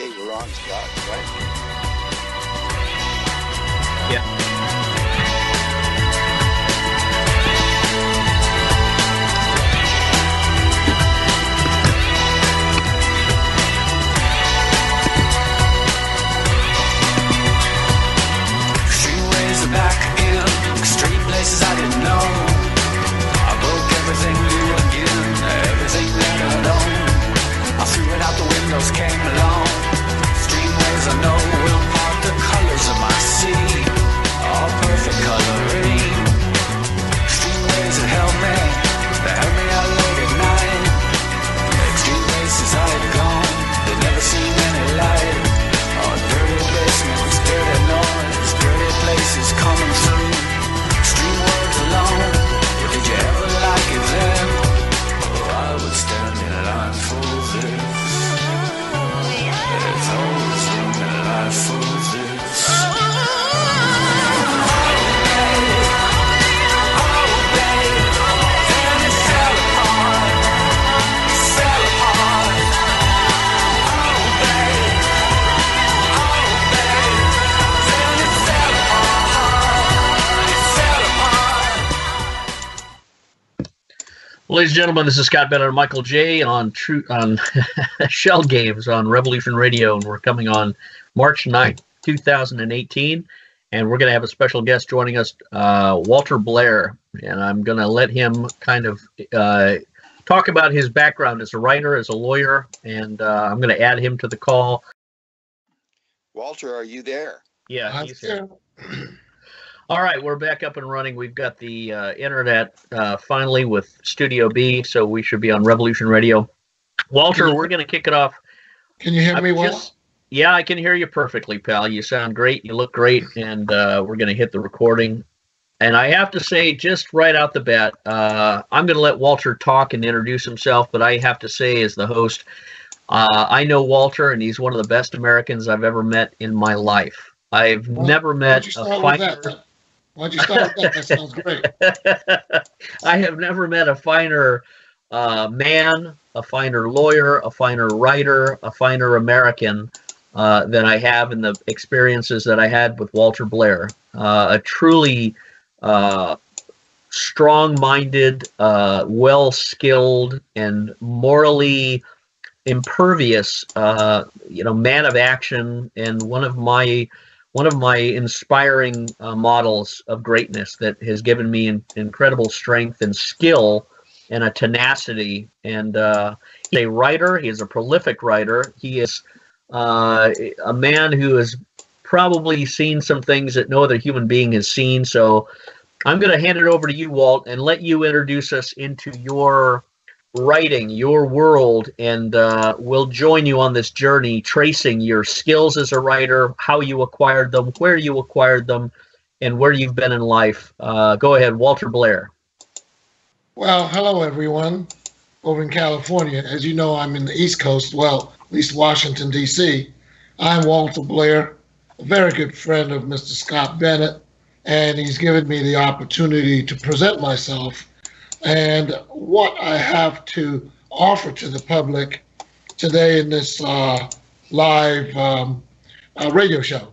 Okay, we're on, Scott, right? Yeah. Streetways are back in extreme places I didn't know. I broke everything new again, everything that I'd owned. I threw it out the windows, came along. Streetways I know will part the colors of my sea, all perfect coloring. Streetways that held me, they held me out late at night. Extreme places I had gone, they never seen any light. Oh, dirty basements, dirty noise, dirty places coming through. Street words alone, but did you ever like it then? Oh, I would stand in line for this. There's always room in life for this. Ladies and gentlemen, this is Scott Bennett and Michael J. on Shell Games on Revolution Radio, and we're coming on March 9th, 2018, and we're going to have a special guest joining us, Walter Blair, and I'm going to let him kind of talk about his background as a writer, as a lawyer, and I'm going to add him to the call. Walter, are you there? Yeah, he's here. All right, we're back up and running. We've got the internet finally with Studio B, so we should be on Revolution Radio. Walter, we're going to kick it off. Can you hear me well? Yeah, I can hear you perfectly, pal. You sound great. You look great, and we're going to hit the recording. And I have to say, just right out the bat, I'm going to let Walter talk and introduce himself, but I have to say, as the host, I know Walter, and he's one of the best Americans I've ever met in my life. I've never met a finer... Why'd you start with that? That sounds great. I have never met a finer man, a finer lawyer, a finer writer, a finer American than I have in the experiences that I had with Walter Blair. A truly strong-minded, well-skilled, and morally impervious, man of action, and one of my inspiring models of greatness that has given me incredible strength and skill and a tenacity. And he's a writer. He is a prolific writer. He is a man who has probably seen some things that no other human being has seen. So I'm going to hand it over to you, Walt, and let you introduce us into your writing, your world, and we'll join you on this journey tracing your skills as a writer, how you acquired them, where you acquired them, and where you've been in life. Go ahead, Walter Blair. Well, hello, everyone, over in California. As you know, I'm in the East Coast, well, at least Washington, D.C. I'm Walter Blair, a very good friend of Mr. Scott Bennett, and he's given me the opportunity to present myself and what I have to offer to the public today in this live radio show.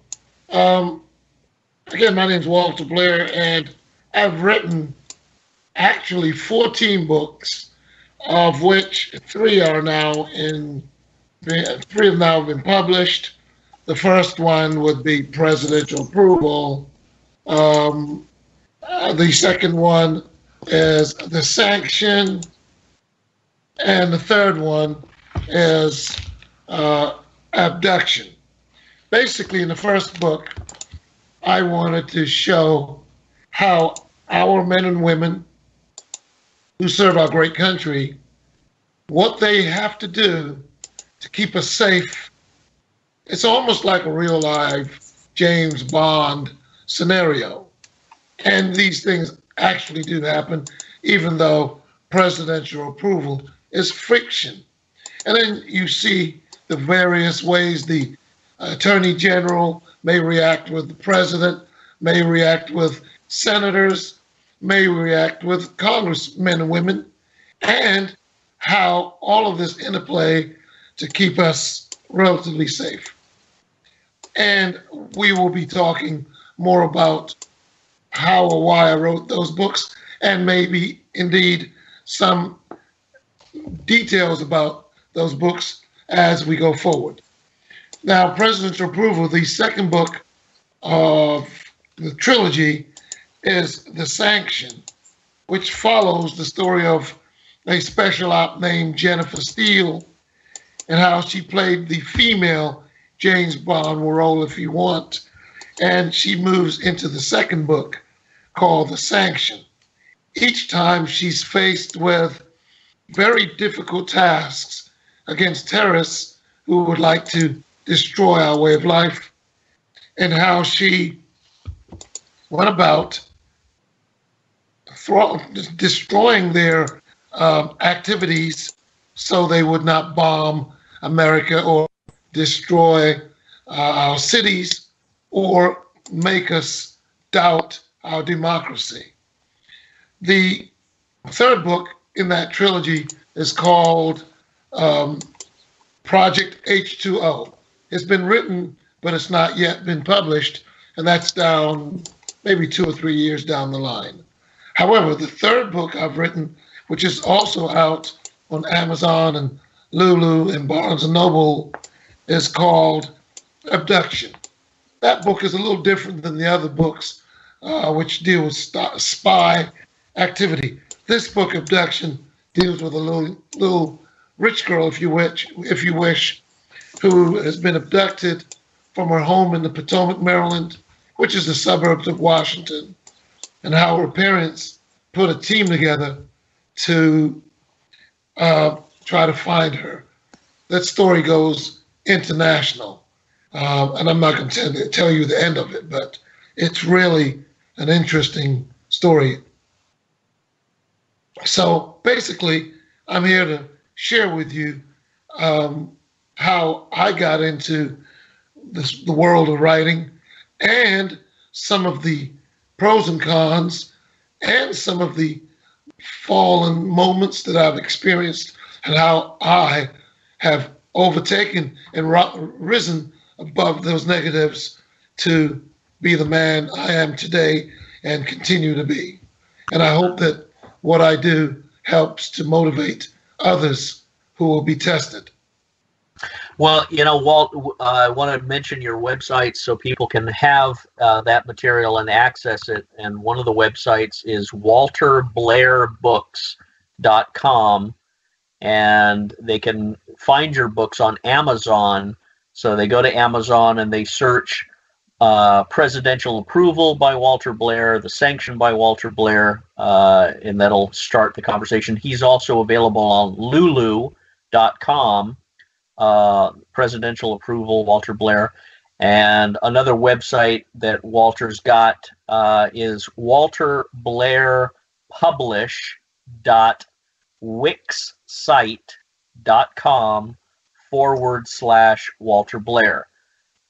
Again, my name is Walter Blair, and I've written actually 14 books, of which three have now been published. The first one would be Presidential Approval. The second one is The Sanction, and the third one is Abduction. Basically, in the first book, I wanted to show how our men and women who serve our great country, what they have to do to keep us safe. It's almost like a real life James Bond scenario. And these things actually do happen, even though presidential approval is fiction. And then you see the various ways the Attorney General may react with the president, may react with senators, may react with congressmen and women, and how all of this interplay to keep us relatively safe. And we will be talking more about how or why I wrote those books, and maybe indeed some details about those books as we go forward. Now, Presidential Approval, the second book of the trilogy, is The Sanction, which follows the story of a special op named Jennifer Steele and how she played the female James Bond role, if you want. And she moves into the second book called The Sanction. Each time she's faced with very difficult tasks against terrorists who would like to destroy our way of life, and how she went about destroying their activities so they would not bomb America or destroy our cities or make us doubt our democracy. The third book in that trilogy is called Project H2O. It's been written, but it's not yet been published, and that's down maybe 2 or 3 years down the line. However, the third book I've written, which is also out on Amazon and Lulu and Barnes & Noble, is called Abduction. That book is a little different than the other books, which deal with spy activity. This book, Abduction, deals with a little rich girl, if you wish, who has been abducted from her home in the Potomac, Maryland, which is the suburbs of Washington, and how her parents put a team together to try to find her. That story goes international, and I'm not going to tell you the end of it, but it's really an interesting story. So basically, I'm here to share with you how I got into the world of writing, and some of the pros and cons, and some of the fallen moments that I've experienced, and how I have overtaken and risen above those negatives to be the man I am today and continue to be. And I hope that what I do helps to motivate others who will be tested. Well, Walt, I want to mention your website so people can have that material and access it. And one of the websites is walterbblairbooks.com, and they can find your books on Amazon. So they go to Amazon and they search Presidential Approval by Walter Blair, The Sanction by Walter Blair, and that'll start the conversation. He's also available on lulu.com. Presidential Approval, Walter Blair. And another website that Walter's got is walterblairpublish.wixsite.com/Walter Blair.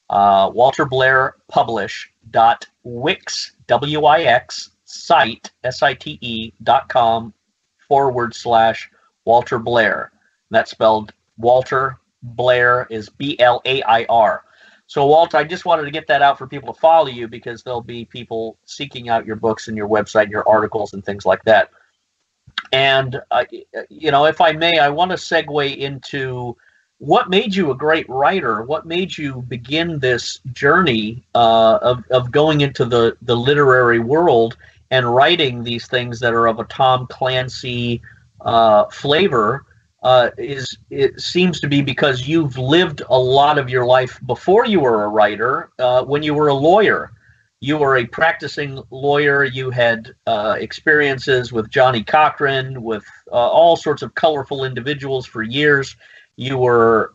walterblairpublish.wixsite.com/Walter Blair. That's spelled Walter Blair is Blair. So, Walt, I just wanted to get that out for people to follow you, because there'll be people seeking out your books and your website, your articles, and things like that. And, if I may, I want to segue into what made you a great writer. What made you begin this journey of going into the literary world and writing these things that are of a Tom Clancy flavor? It seems to be because you've lived a lot of your life before you were a writer. When you were a lawyer, you were a practicing lawyer. You had experiences with Johnny Cochran, with all sorts of colorful individuals for years. You were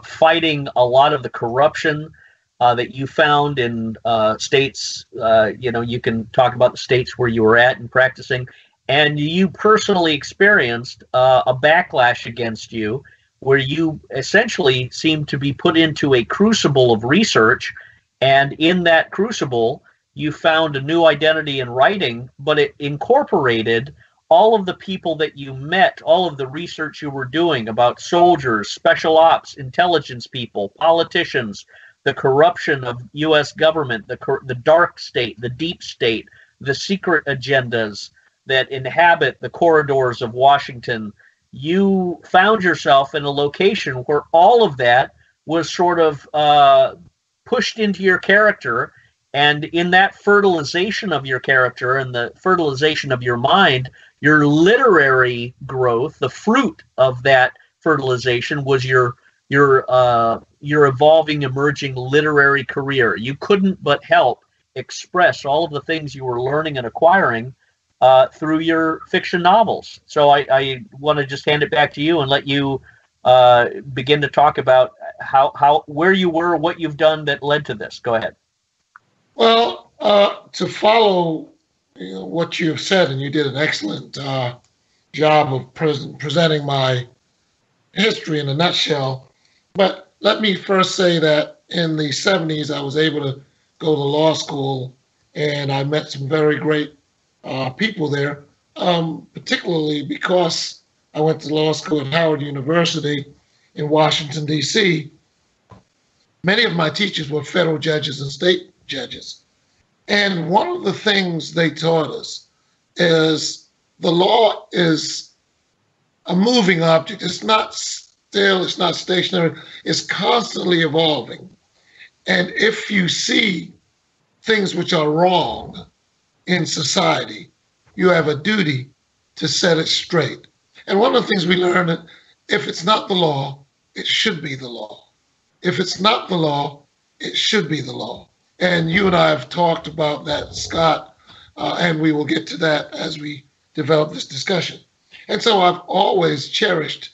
fighting a lot of the corruption that you found in states. You can talk about the states where you were at and practicing. And you personally experienced a backlash against you, where you essentially seemed to be put into a crucible of research. And in that crucible, you found a new identity in writing, but it incorporated all of the people that you met, all of the research you were doing about soldiers, special ops, intelligence people, politicians, the corruption of U.S. government, the dark state, the deep state, the secret agendas that inhabit the corridors of Washington, you found yourself in a location where all of that was sort of pushed into your character. And in that fertilization of your character and the fertilization of your mind, your literary growth, the fruit of that fertilization, was your evolving, emerging literary career. You couldn't but help express all of the things you were learning and acquiring through your fiction novels. So I want to just hand it back to you and let you begin to talk about where you were, what you've done that led to this. Go ahead. Well, to follow what you've said, and you did an excellent job of presenting my history in a nutshell. But let me first say that in the 70s, I was able to go to law school, and I met some very great people there, particularly because I went to law school at Howard University in Washington, D.C. Many of my teachers were federal judges and state judges. And one of the things they taught us is the law is a moving object. It's not still, it's not stationary, it's constantly evolving. And if you see things which are wrong in society, you have a duty to set it straight. And one of the things we learned that if it's not the law, it should be the law. If it's not the law, it should be the law. And you and I have talked about that, Scott, and we will get to that as we develop this discussion. And so I've always cherished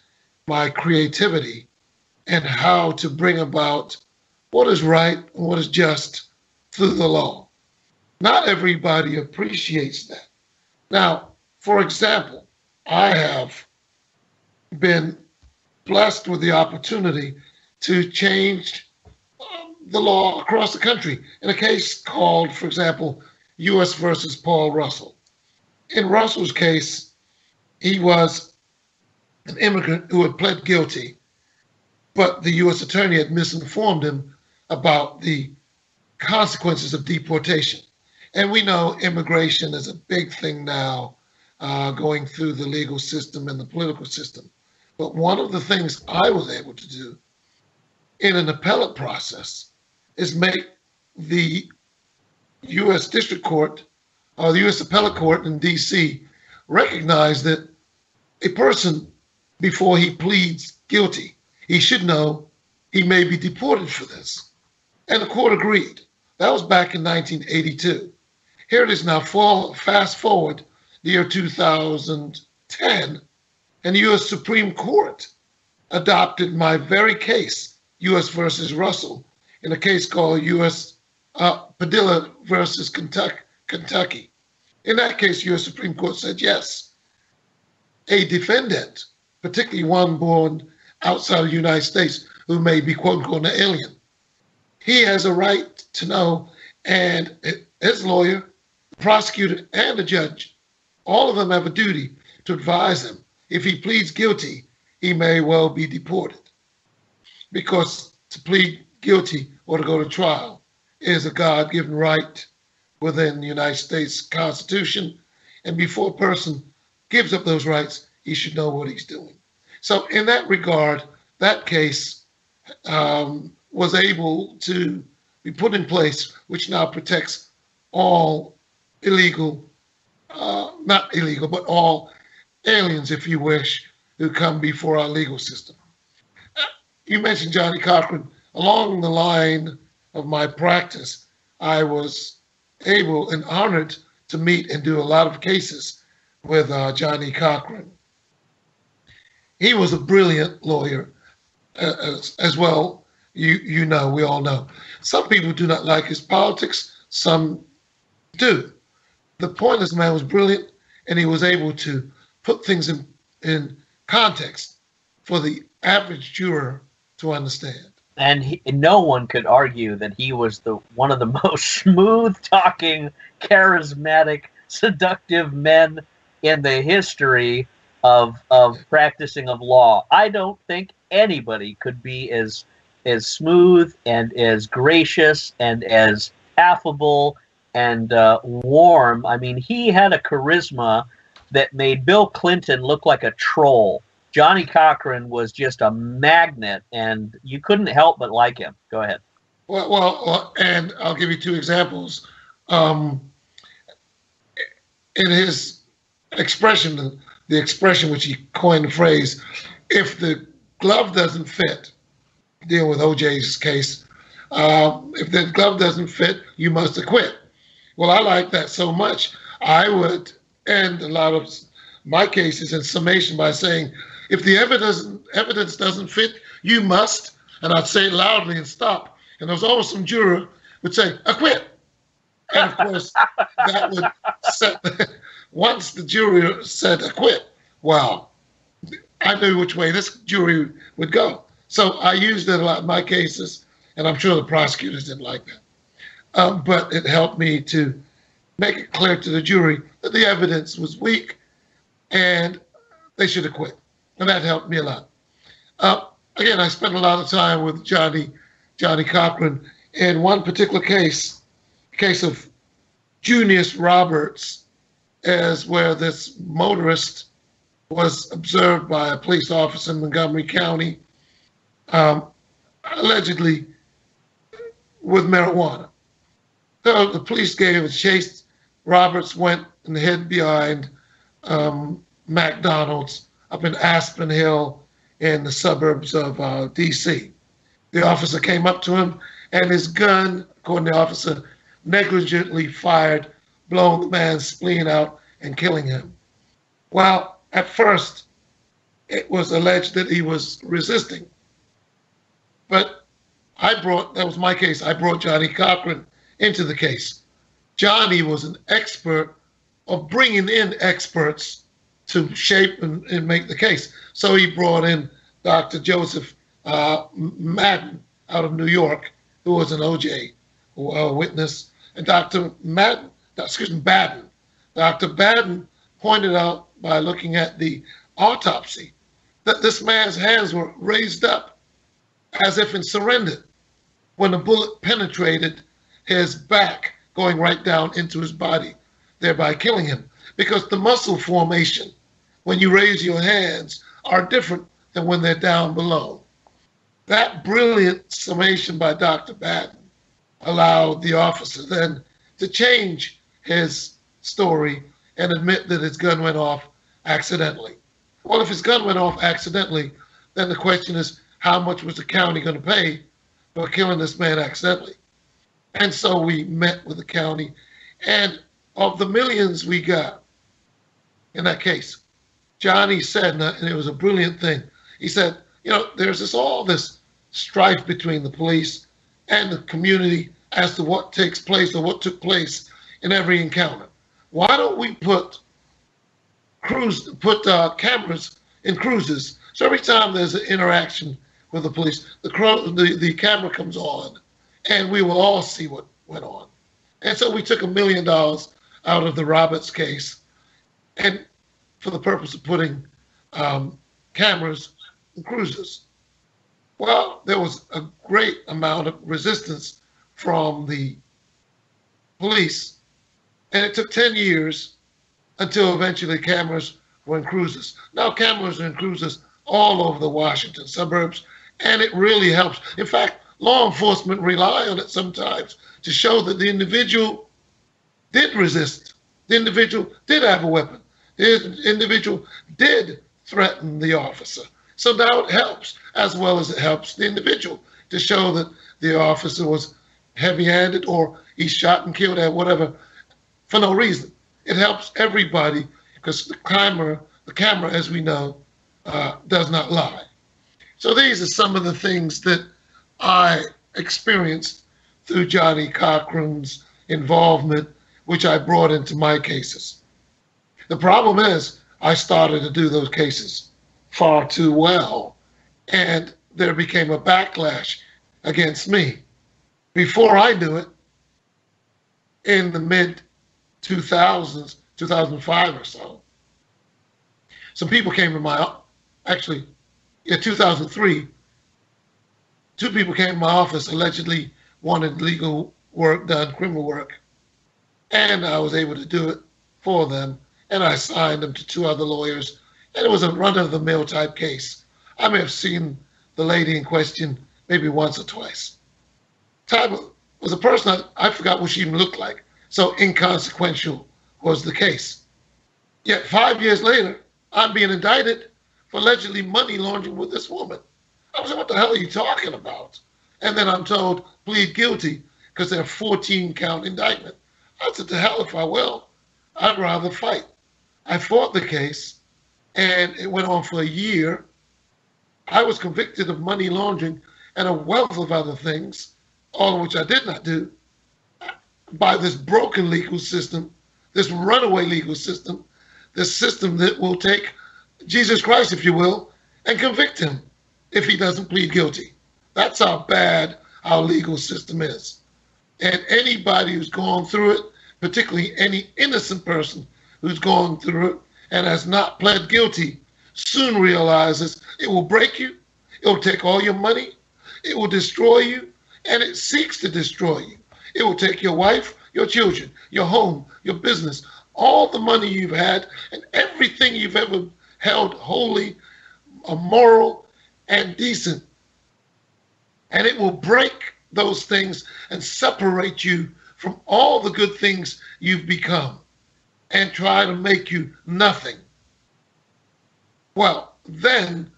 my creativity and how to bring about what is right and what is just through the law. Not everybody appreciates that. Now, for example, I have been blessed with the opportunity to change the law across the country in a case called, for example, U.S. versus Paul Russell. In Russell's case, he was an immigrant who had pled guilty, but the U.S. attorney had misinformed him about the consequences of deportation. And we know immigration is a big thing now, going through the legal system and the political system. But one of the things I was able to do in an appellate process is make the U.S. District Court or the U.S. Appellate Court in D.C. recognize that a person, before he pleads guilty, he should know he may be deported for this. And the court agreed. That was back in 1982. Here it is now, fast forward the year 2010, and the U.S. Supreme Court adopted my very case, U.S. versus Russell, in a case called U.S. Padilla versus Kentucky. In that case, U.S. Supreme Court said yes, a defendant, particularly one born outside of the United States who may be quote-unquote an alien, he has a right to know, and his lawyer, the prosecutor, and the judge, all of them have a duty to advise him. If he pleads guilty, he may well be deported, because to plead guilty or to go to trial is a God-given right within the United States Constitution. And before a person gives up those rights, he should know what he's doing. So in that regard, that case was able to be put in place, which now protects all illegal, not illegal, but all aliens, if you wish, who come before our legal system. You mentioned Johnny Cochran. Along the line of my practice, I was able and honored to meet and do a lot of cases with Johnny Cochran. He was a brilliant lawyer as well. You know, we all know. Some people do not like his politics, some do. The point is, the man was brilliant, and he was able to put things in context for the average juror to understand. And no one could argue that he was one of the most smooth-talking, charismatic, seductive men in the history of practicing of law. I don't think anybody could be as smooth and as gracious and as affable and warm. I mean, he had a charisma that made Bill Clinton look like a troll. Johnny Cochran was just a magnet, and you couldn't help but like him. Go ahead. Well, and I'll give you two examples. In his expression, the expression which he coined the phrase, if the glove doesn't fit, dealing with OJ's case, if the glove doesn't fit, you must acquit. Well, I like that so much, I would end a lot of my cases in summation by saying, if the evidence doesn't fit, you must, and I'd say it loudly and stop. And there was always some juror would say, acquit. And of course, that would set, once the jury said acquit, well, I knew which way this jury would go. So I used it a lot in my cases, and I'm sure the prosecutors didn't like that. But it helped me to make it clear to the jury that the evidence was weak and they should acquit. And that helped me a lot. Again, I spent a lot of time with Johnny Cochran in one particular case of Junius Roberts, as where this motorist was observed by a police officer in Montgomery County, allegedly with marijuana. So the police gave a chase. Roberts went and hid behind McDonald's up in Aspen Hill in the suburbs of D.C. The officer came up to him, and his gun, according to the officer, negligently fired, blowing the man's spleen out and killing him. Well, at first, it was alleged that he was resisting. But that was my case. I brought Johnny Cochran into the case. Johnny was an expert of bringing in experts to shape and make the case. So he brought in Dr. Joseph Madden out of New York, who was an OJ witness, and Dr. Baden. Dr. Baden pointed out by looking at the autopsy that this man's hands were raised up as if in surrender when the bullet penetrated his back, going right down into his body, thereby killing him. Because the muscle formation, when you raise your hands, are different than when they're down below. That brilliant summation by Dr. Baden allowed the officer then to change his story and admit that his gun went off accidentally. Well, if his gun went off accidentally, then the question is, how much was the county going to pay for killing this man accidentally? And so we met with the county, and of the millions we got in that case, Johnny said, and it was a brilliant thing, he said, there's all this strife between the police and the community as to what takes place or what took place in every encounter. Why don't we put cameras in cruises, so every time there's an interaction with the police, the camera comes on, and we will all see what went on. And so we took $1 million out of the Roberts case, and for the purpose of putting cameras in cruises. Well, there was a great amount of resistance from the police, and it took 10 years until eventually cameras were in cruises. Now cameras are in cruises all over the Washington suburbs, and it really helps. In fact, law enforcement rely on it sometimes to show that the individual did resist. The individual did have a weapon. The individual did threaten the officer. So now it helps, as well as it helps the individual to show that the officer was heavy-handed or he shot and killed at whatever for no reason. It helps everybody because the camera, as we know, does not lie. So these are some of the things that I experienced through Johnny Cochran's involvement, which I brought into my cases. The problem is I started to do those cases far too well, and there became a backlash against me. Before I knew it, in the mid-2000s, 2005 or so, some people came to my, actually, in 2003, two people came to my office allegedly wanted legal work done, criminal work, and I was able to do it for them, and I signed them to two other lawyers, and it was a run-of-the-mill type case. I may have seen the lady in question maybe once or twice. Type was a person I forgot what she even looked like, so inconsequential was the case. Yet 5 years later, I'm being indicted for allegedly money laundering with this woman. I was like, what the hell are you talking about? And then I'm told, plead guilty, because they're a 14-count indictment. I said, to hell if I will. I'd rather fight. I fought the case, and it went on for a year. I was convicted of money laundering and a wealth of other things, all of which I did not do, by this broken legal system, this runaway legal system, this system that will take Jesus Christ, if you will, and convict him if he doesn't plead guilty. That's how bad our legal system is. And anybody who's gone through it, particularly any innocent person who's gone through it and has not pled guilty, soon realizes it will break you, it will take all your money, it will destroy you, and it seeks to destroy you. It will take your wife, your children, your home, your business, all the money you've had, and everything you've ever held holy, moral, and decent. And it will break those things and separate you from all the good things you've become and try to make you nothing. Well, then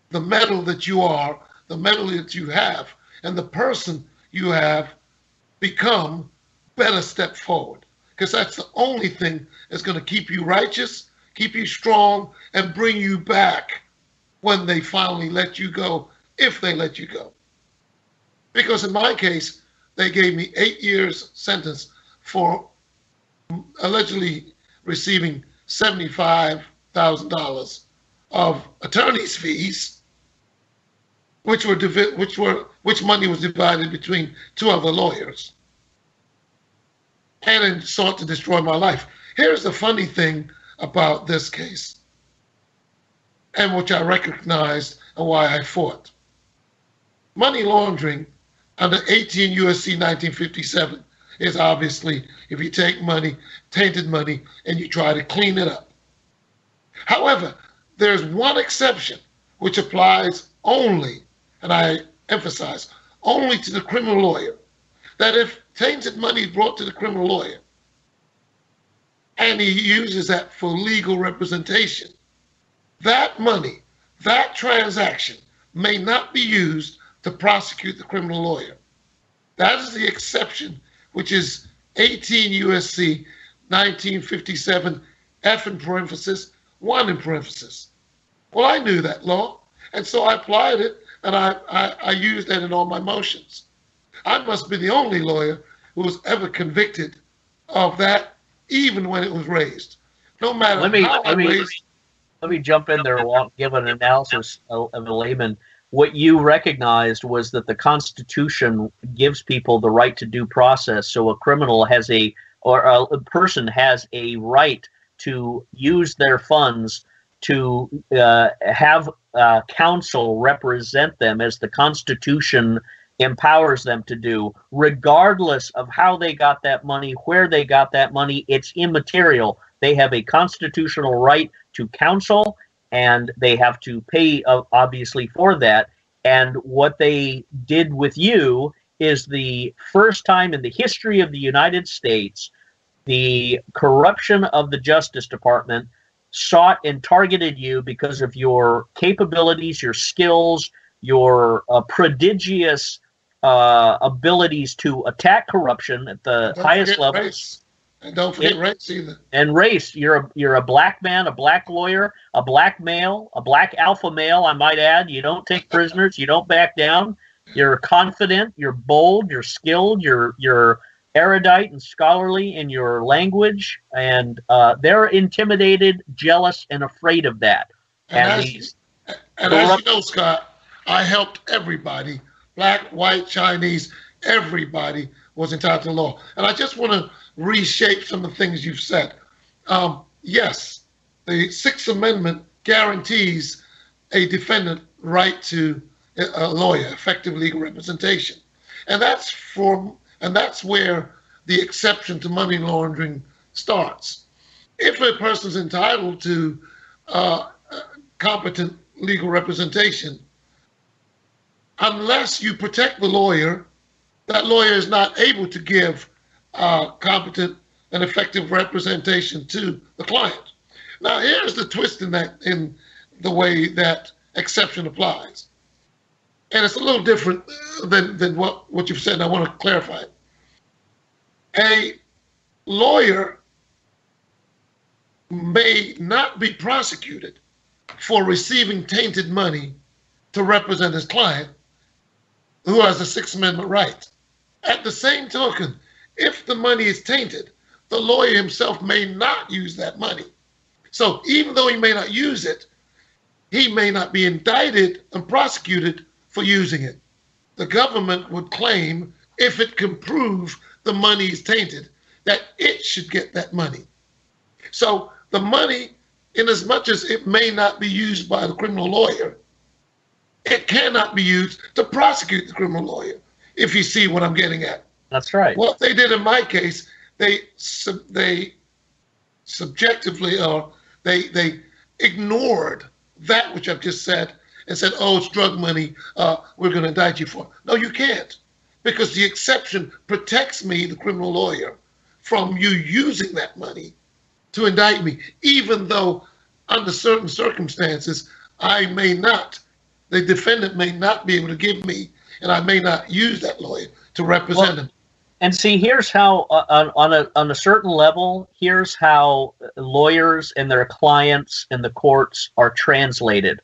the metal that you are, the metal that you have, and the person you have become better step forward. Because that's the only thing that's going to keep you righteous, keep you strong, and bring you back when they finally let you go, if they let you go. Because in my case, they gave me 8 years sentence for allegedly receiving $75,000 of attorney's fees, which money was divided between two other lawyers, and it sought to destroy my life. Here's the funny thing about this case, and which I recognized and why I fought. Money laundering under 18 U.S.C. 1957 is obviously if you take money, tainted money, and you try to clean it up. However, there's one exception which applies only, and I emphasize, only to the criminal lawyer, that if tainted money is brought to the criminal lawyer and he uses that for legal representation, that money, that transaction may not be used to prosecute the criminal lawyer. That is the exception, which is 18 U.S.C. 1957, F in parenthesis, 1 in parenthesis. Well, I knew that law, and so I applied it, and I used that in all my motions. I must be the only lawyer who was ever convicted of that, even when it was raised. No matter how I raised. Let me jump in there and give an analysis of a layman. What you recognized was that the Constitution gives people the right to due process. So a criminal has a person has a right to use their funds to have counsel represent them as the Constitution empowers them to do, regardless of how they got that money, where they got that money. It's immaterial. They have a constitutional right to counsel, and they have to pay, obviously, for that. And what they did with you is the first time in the history of the United States, the corruption of the Justice Department sought and targeted you because of your capabilities, your skills, your prodigious abilities to attack corruption at the highest levels. Race. And don't forget race either. And race. You're a black man, a black lawyer, a black male, a black alpha male, I might add. You don't take prisoners. You don't back down. You're confident. You're bold. You're skilled. You're erudite and scholarly in your language. And they're intimidated, jealous, and afraid of that. And as you know, Scott, I helped everybody, black, white, Chinese, everybody was entitled to the law. And I just want to reshape some of the things you've said. Yes, the Sixth Amendment guarantees a defendant right to a lawyer, effective legal representation, and that's where the exception to money laundering starts. If a person is entitled to competent legal representation, unless you protect the lawyer, that lawyer is not able to give competent and effective representation to the client. Now, here's the twist in the way that exception applies. And it's a little different than what you've said, and I want to clarify it. A lawyer may not be prosecuted for receiving tainted money to represent his client who has a Sixth Amendment right. At the same token, if the money is tainted, the lawyer himself may not use that money. So even though he may not use it, he may not be indicted and prosecuted for using it. The government would claim, if it can prove the money is tainted, that it should get that money. So the money, in as much as it may not be used by the criminal lawyer, it cannot be used to prosecute the criminal lawyer, if you see what I'm getting at. That's right. What they did in my case, they subjectively, or they ignored that which I've just said and said, oh, it's drug money, we're going to indict you for. No, you can't, because the exception protects me, the criminal lawyer, from you using that money to indict me, even though under certain circumstances I may not, the defendant may not be able to give me, and I may not use that lawyer to represent him. And see, here's how, on a certain level, here's how lawyers and their clients in the courts are translated.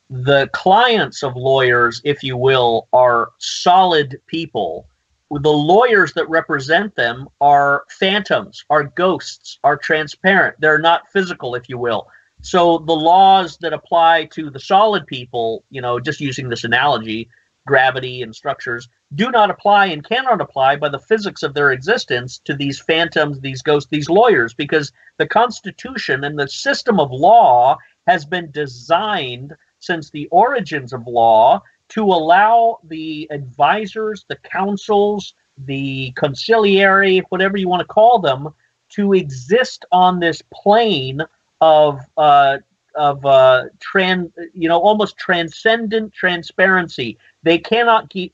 The clients of lawyers, if you will, are solid people. The lawyers that represent them are phantoms, are ghosts, are transparent. They're not physical, if you will. So the laws that apply to the solid people, you know, just using this analogy, gravity and structures, do not apply and cannot apply by the physics of their existence to these phantoms, these ghosts, these lawyers, because the Constitution and the system of law has been designed since the origins of law to allow the advisors, the counsels, the conciliary, whatever you want to call them, to exist on this plane of almost transcendent transparency. They cannot be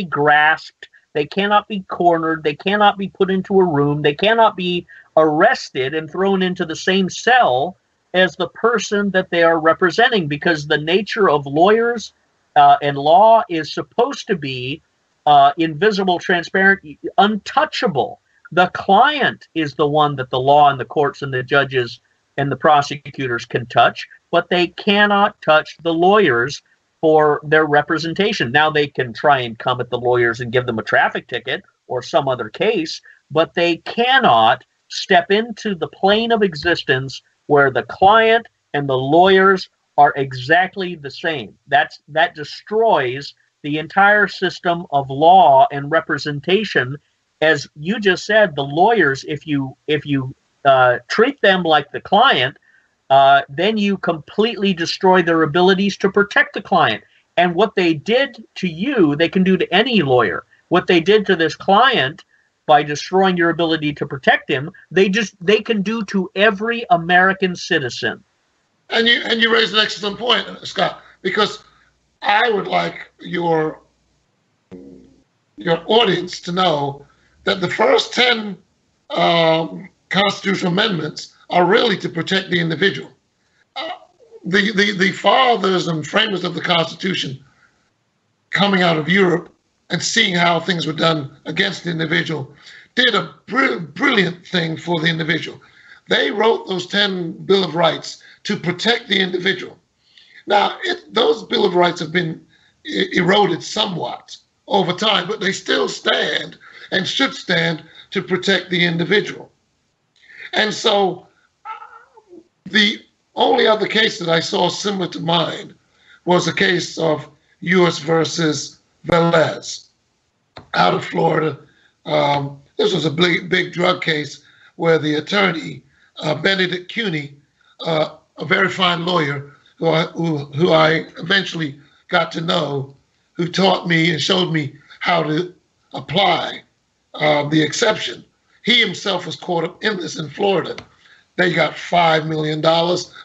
grasped. They cannot be cornered. They cannot be put into a room. They cannot be arrested and thrown into the same cell as the person that they are representing, because the nature of lawyers and law is supposed to be invisible, transparent, untouchable. The client is the one that the law and the courts and the judges and the prosecutors can touch, but they cannot touch the lawyers for their representation. Now they can try and come at the lawyers and give them a traffic ticket or some other case, but they cannot step into the plane of existence where the client and the lawyers are exactly the same. That destroys the entire system of law and representation. As you just said, the lawyers, if you treat them like the client, then you completely destroy their abilities to protect the client. And what they did to you, they can do to any lawyer. What they did to this client by destroying your ability to protect him, they can do to every American citizen. And you raise an excellent point, Scott, because I would like your audience to know that the first 10 constitutional amendments are really to protect the individual. The fathers and framers of the Constitution, coming out of Europe and seeing how things were done against the individual, did a brilliant thing for the individual. They wrote those 10 Bill of Rights to protect the individual. Now, those Bill of Rights have been eroded somewhat over time, but they still stand and should stand to protect the individual. And so the only other case that I saw similar to mine was a case of U.S. versus Velez out of Florida. This was a big drug case where the attorney, Bennett, a very fine lawyer who I eventually got to know, who taught me and showed me how to apply the exception. He himself was caught up in this in Florida. They got $5 million,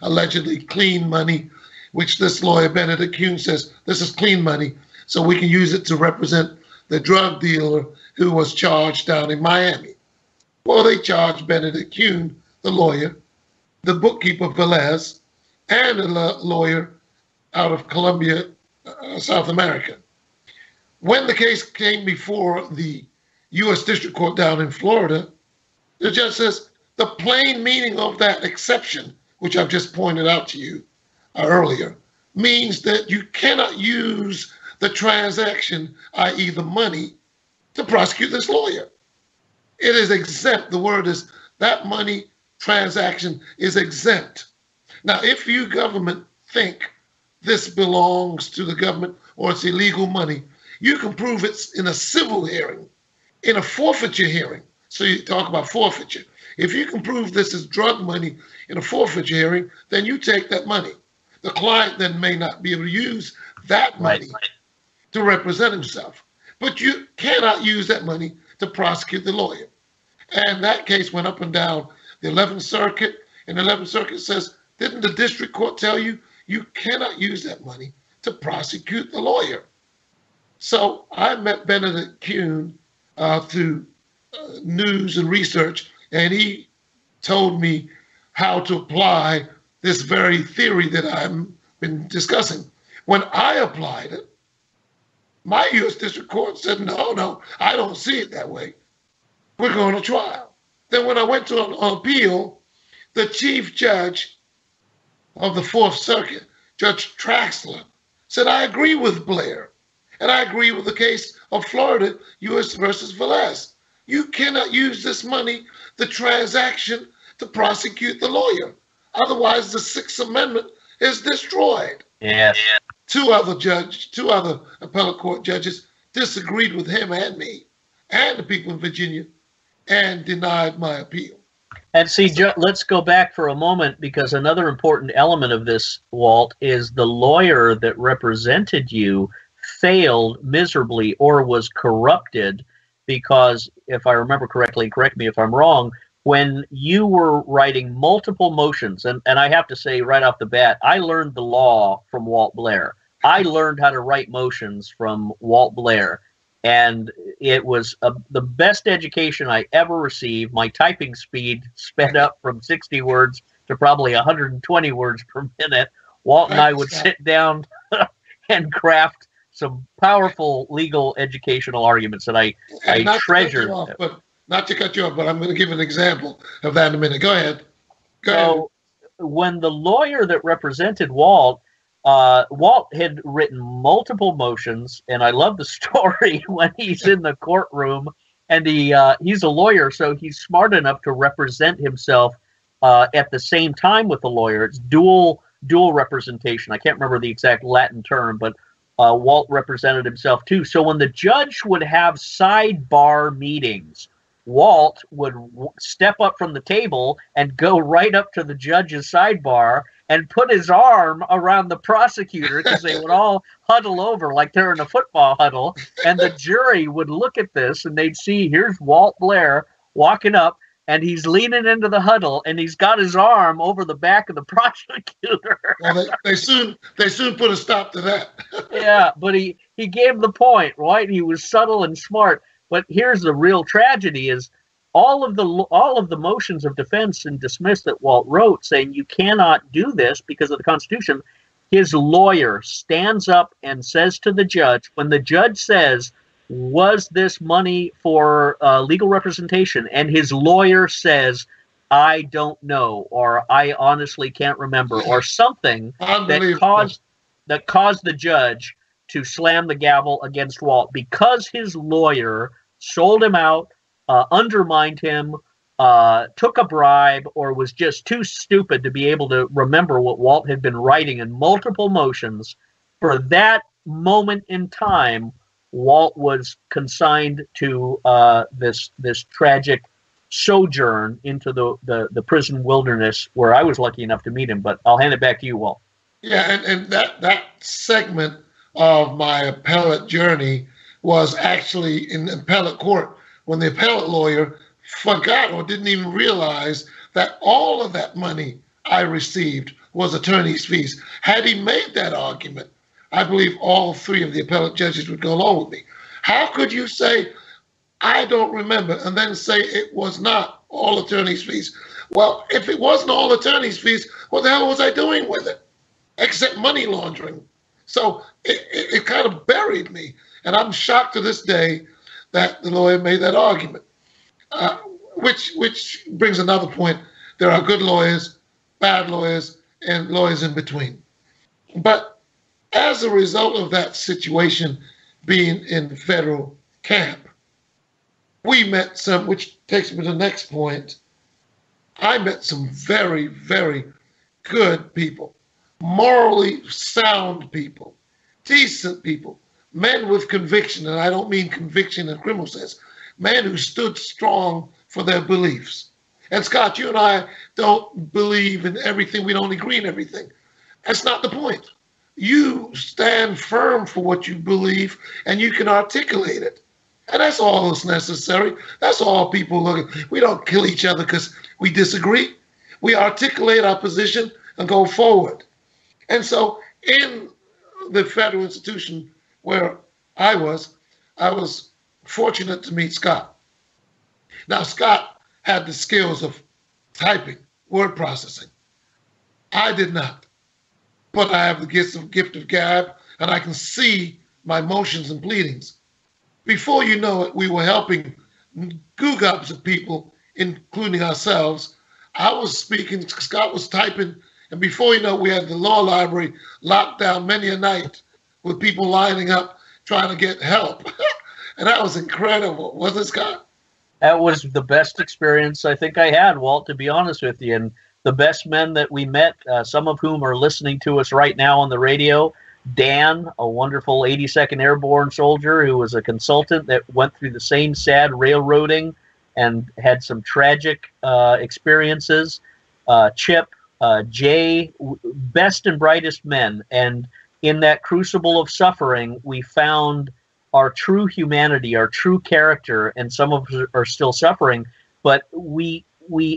allegedly clean money, which this lawyer, Bennett Kuhn, says this is clean money, so we can use it to represent the drug dealer who was charged down in Miami. Well, they charged Bennett Kuhn, the lawyer, the bookkeeper, Velez, and a lawyer out of Colombia, South America. When the case came before the U.S. District Court down in Florida, the judge says the plain meaning of that exception, which I've just pointed out to you earlier, means that you cannot use the transaction, i.e. the money, to prosecute this lawyer. It is exempt. The word is that money transaction is exempt. Now, if you government think this belongs to the government or it's illegal money, you can prove it's in a civil hearing, in a forfeiture hearing. So you talk about forfeiture. If you can prove this is drug money in a forfeiture hearing, then you take that money. The client then may not be able to use that money to represent himself. But you cannot use that money to prosecute the lawyer. And that case went up and down the 11th Circuit, and the 11th Circuit says, didn't the district court tell you you cannot use that money to prosecute the lawyer? So I met Bennett Kuhn through news and research, and he told me how to apply this very theory that I've been discussing. When I applied it, my U.S. District Court said, no, I don't see it that way. We're going to trial. Then when I went to an appeal, the chief judge of the Fourth Circuit, Judge Traxler, said, I agree with Blair, and I agree with the case of Florida, U.S. versus Velez. You cannot use this money, the transaction, to prosecute the lawyer. Otherwise, the Sixth Amendment is destroyed. Yeah. Two other appellate court judges disagreed with him and me and the people in Virginia and denied my appeal. And see, let's go back for a moment, because another important element of this, Walt, is the lawyer that represented you failed miserably or was corrupted, because if I remember correctly, correct me if I'm wrong, when you were writing multiple motions, and I have to say right off the bat, I learned the law from Walt Blair. I learned how to write motions from Walt Blair, and it was the best education I ever received. My typing speed sped up from 60 words to probably 120 words per minute. Walt and I would sit down and craft some powerful legal educational arguments that I treasured. Not to cut you off, but I'm going to give an example of that in a minute. Go ahead. So when the lawyer that represented Walt, Walt had written multiple motions, and I love the story when he's in the courtroom, and he's a lawyer, so he's smart enough to represent himself at the same time with the lawyer. It's dual representation. I can't remember the exact Latin term, but Walt represented himself too. So when the judge would have sidebar meetings, Walt would step up from the table and go right up to the judge's sidebar and put his arm around the prosecutor, because they would all huddle over like they're in a football huddle. And the jury would look at this and they'd see, here's Walt Blair walking up, and he's leaning into the huddle, and he's got his arm over the back of the prosecutor. Well, they soon put a stop to that. Yeah, but he gave the point, right? He was subtle and smart. But here's the real tragedy: is all of the motions of defense and dismiss that Walt wrote, saying you cannot do this because of the Constitution. His lawyer stands up and says to the judge, when the judge says, was this money for legal representation? And his lawyer says, I don't know, or I honestly can't remember, or something that caused the judge to slam the gavel against Walt, because his lawyer sold him out, undermined him, took a bribe, or was just too stupid to be able to remember what Walt had been writing in multiple motions. For that moment in time, Walt was consigned to this tragic sojourn into the prison wilderness where I was lucky enough to meet him. But I'll hand it back to you, Walt. Yeah, and that segment of my appellate journey was actually in appellate court when the appellate lawyer forgot or didn't even realize that all of that money I received was attorney's fees. Had he made that argument, I believe all three of the appellate judges would go along with me. How could you say, I don't remember, and then say it was not all attorney's fees? Well, if it wasn't all attorney's fees, what the hell was I doing with it? Except money laundering. So it kind of buried me. And I'm shocked to this day that the lawyer made that argument. Which brings another point. There are good lawyers, bad lawyers, and lawyers in between. But as a result of that situation being in the federal camp, we met some, which takes me to the next point. I met some very, very good people, morally sound people, decent people, men with conviction, and I don't mean conviction in a criminal sense, men who stood strong for their beliefs. And Scott, you and I don't believe in everything. We don't agree in everything. That's not the point. You stand firm for what you believe, and you can articulate it. And that's all that's necessary. That's all people look at. We don't kill each other because we disagree. We articulate our position and go forward. And so in the federal institution where I was fortunate to meet Scott. Now, Scott had the skills of typing, word processing. I did not. But I have the gift of gab, and I can see my motions and pleadings. Before you know it, we were helping gobs of people, including ourselves. I was speaking, Scott was typing, and before you know it, we had the law library locked down many a night with people lining up trying to get help. And that was incredible, wasn't it, Scott? That was the best experience I think I had, Walt, to be honest with you. And the best men that we met, some of whom are listening to us right now on the radio. Dan, a wonderful 82nd Airborne soldier who was a consultant that went through the same sad railroading and had some tragic experiences. Chip, Jay, best and brightest men. And in that crucible of suffering, we found our true humanity, our true character, and some of us are still suffering. But we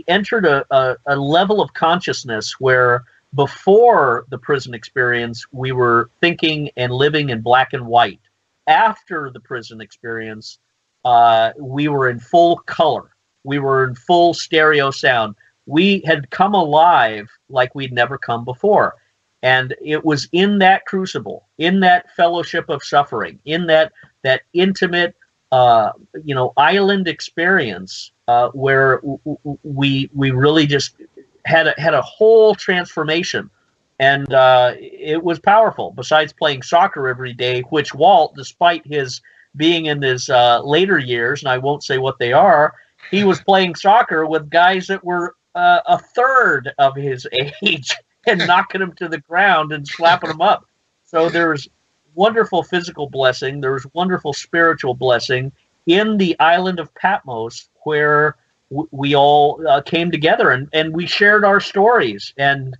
entered a level of consciousness where before the prison experience, we were thinking and living in black and white. After the prison experience, we were in full color. We were in full stereo sound. We had come alive like we'd never come before. And it was in that crucible, in that fellowship of suffering, in that intimate, island experience where we really just had a whole transformation, and it was powerful. Besides playing soccer every day, which Walt, despite his being in his later years, and I won't say what they are, he was playing soccer with guys that were a third of his age and knocking them to the ground and slapping them up. So there's wonderful physical blessing. There's wonderful spiritual blessing in the island of Patmos, where we all came together and we shared our stories. And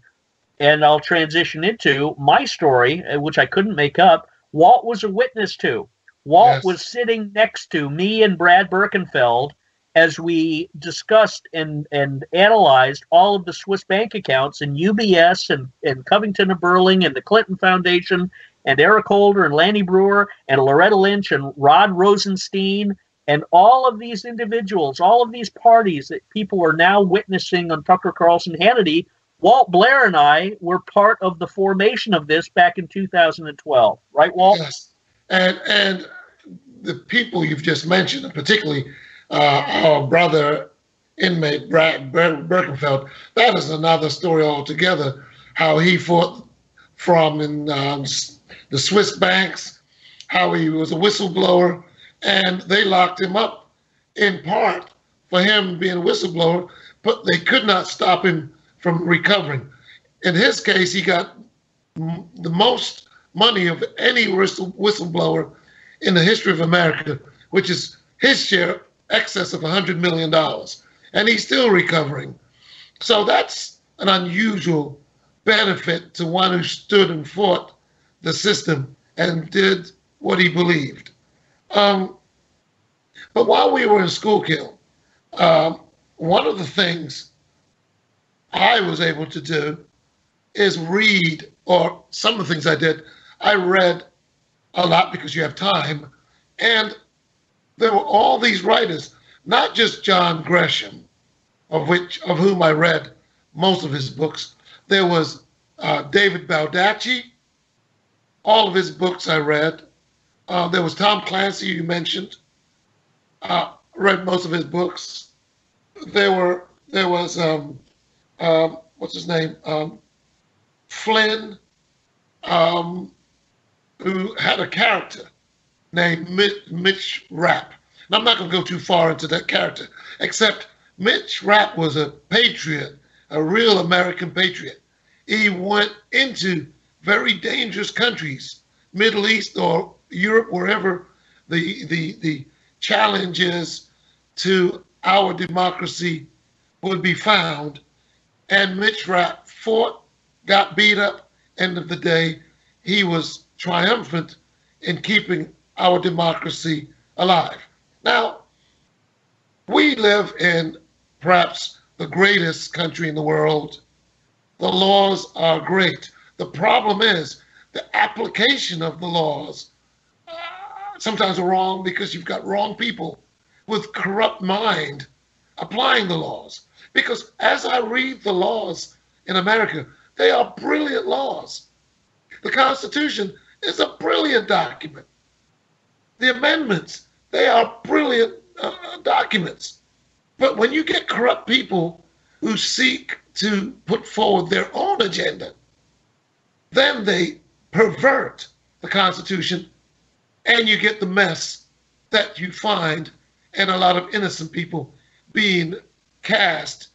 I'll transition into my story, which I couldn't make up. Walt was a witness to. Walt was sitting next to me and Brad Birkenfeld as we discussed and analyzed all of the Swiss bank accounts and UBS and Covington & Burling and the Clinton Foundation and Eric Holder and Lanny Brewer and Loretta Lynch and Rod Rosenstein and all of these individuals, all of these parties that people are now witnessing on Tucker Carlson Hannity. Walt, Blair, and I were part of the formation of this back in 2012. Right, Walt? Yes. And the people you've just mentioned, and particularly our brother inmate Brad Birkenfeld, that is another story altogether, how he fought from in the Swiss banks, how he was a whistleblower, and they locked him up in part for him being a whistleblower, but they could not stop him from recovering. In his case, he got the most money of any whistleblower in the history of America, which is his share, excess of $100 million. and he's still recovering. So that's an unusual benefit to one who stood and fought the system and did what he believed. But while we were in Schuylkill, one of the things I was able to do is read, or some of the things I did, I read a lot because you have time, and there were all these writers, not just John Gresham, of whom I read most of his books. There was David Baldacci, all of his books I read. There was Tom Clancy, you mentioned, read most of his books. There was what's his name, Flynn, who had a character named Mitch Rapp. And I'm not going to go too far into that character, except Mitch Rapp was a patriot, a real American patriot. He went into very dangerous countries, Middle East or Europe, wherever the challenges to our democracy would be found. And Mitch Rapp fought, got beat up. End of the day, he was triumphant in keeping our democracy alive. Now, we live in perhaps the greatest country in the world. The laws are great. The problem is the application of the laws sometimes are wrong because you've got wrong people with corrupt mind applying the laws. Because as I read the laws in America, they are brilliant laws. The Constitution is a brilliant document. The amendments, they are brilliant documents. But when you get corrupt people who seek to put forward their own agenda, then they pervert the Constitution, and you get the mess that you find, and a lot of innocent people being cast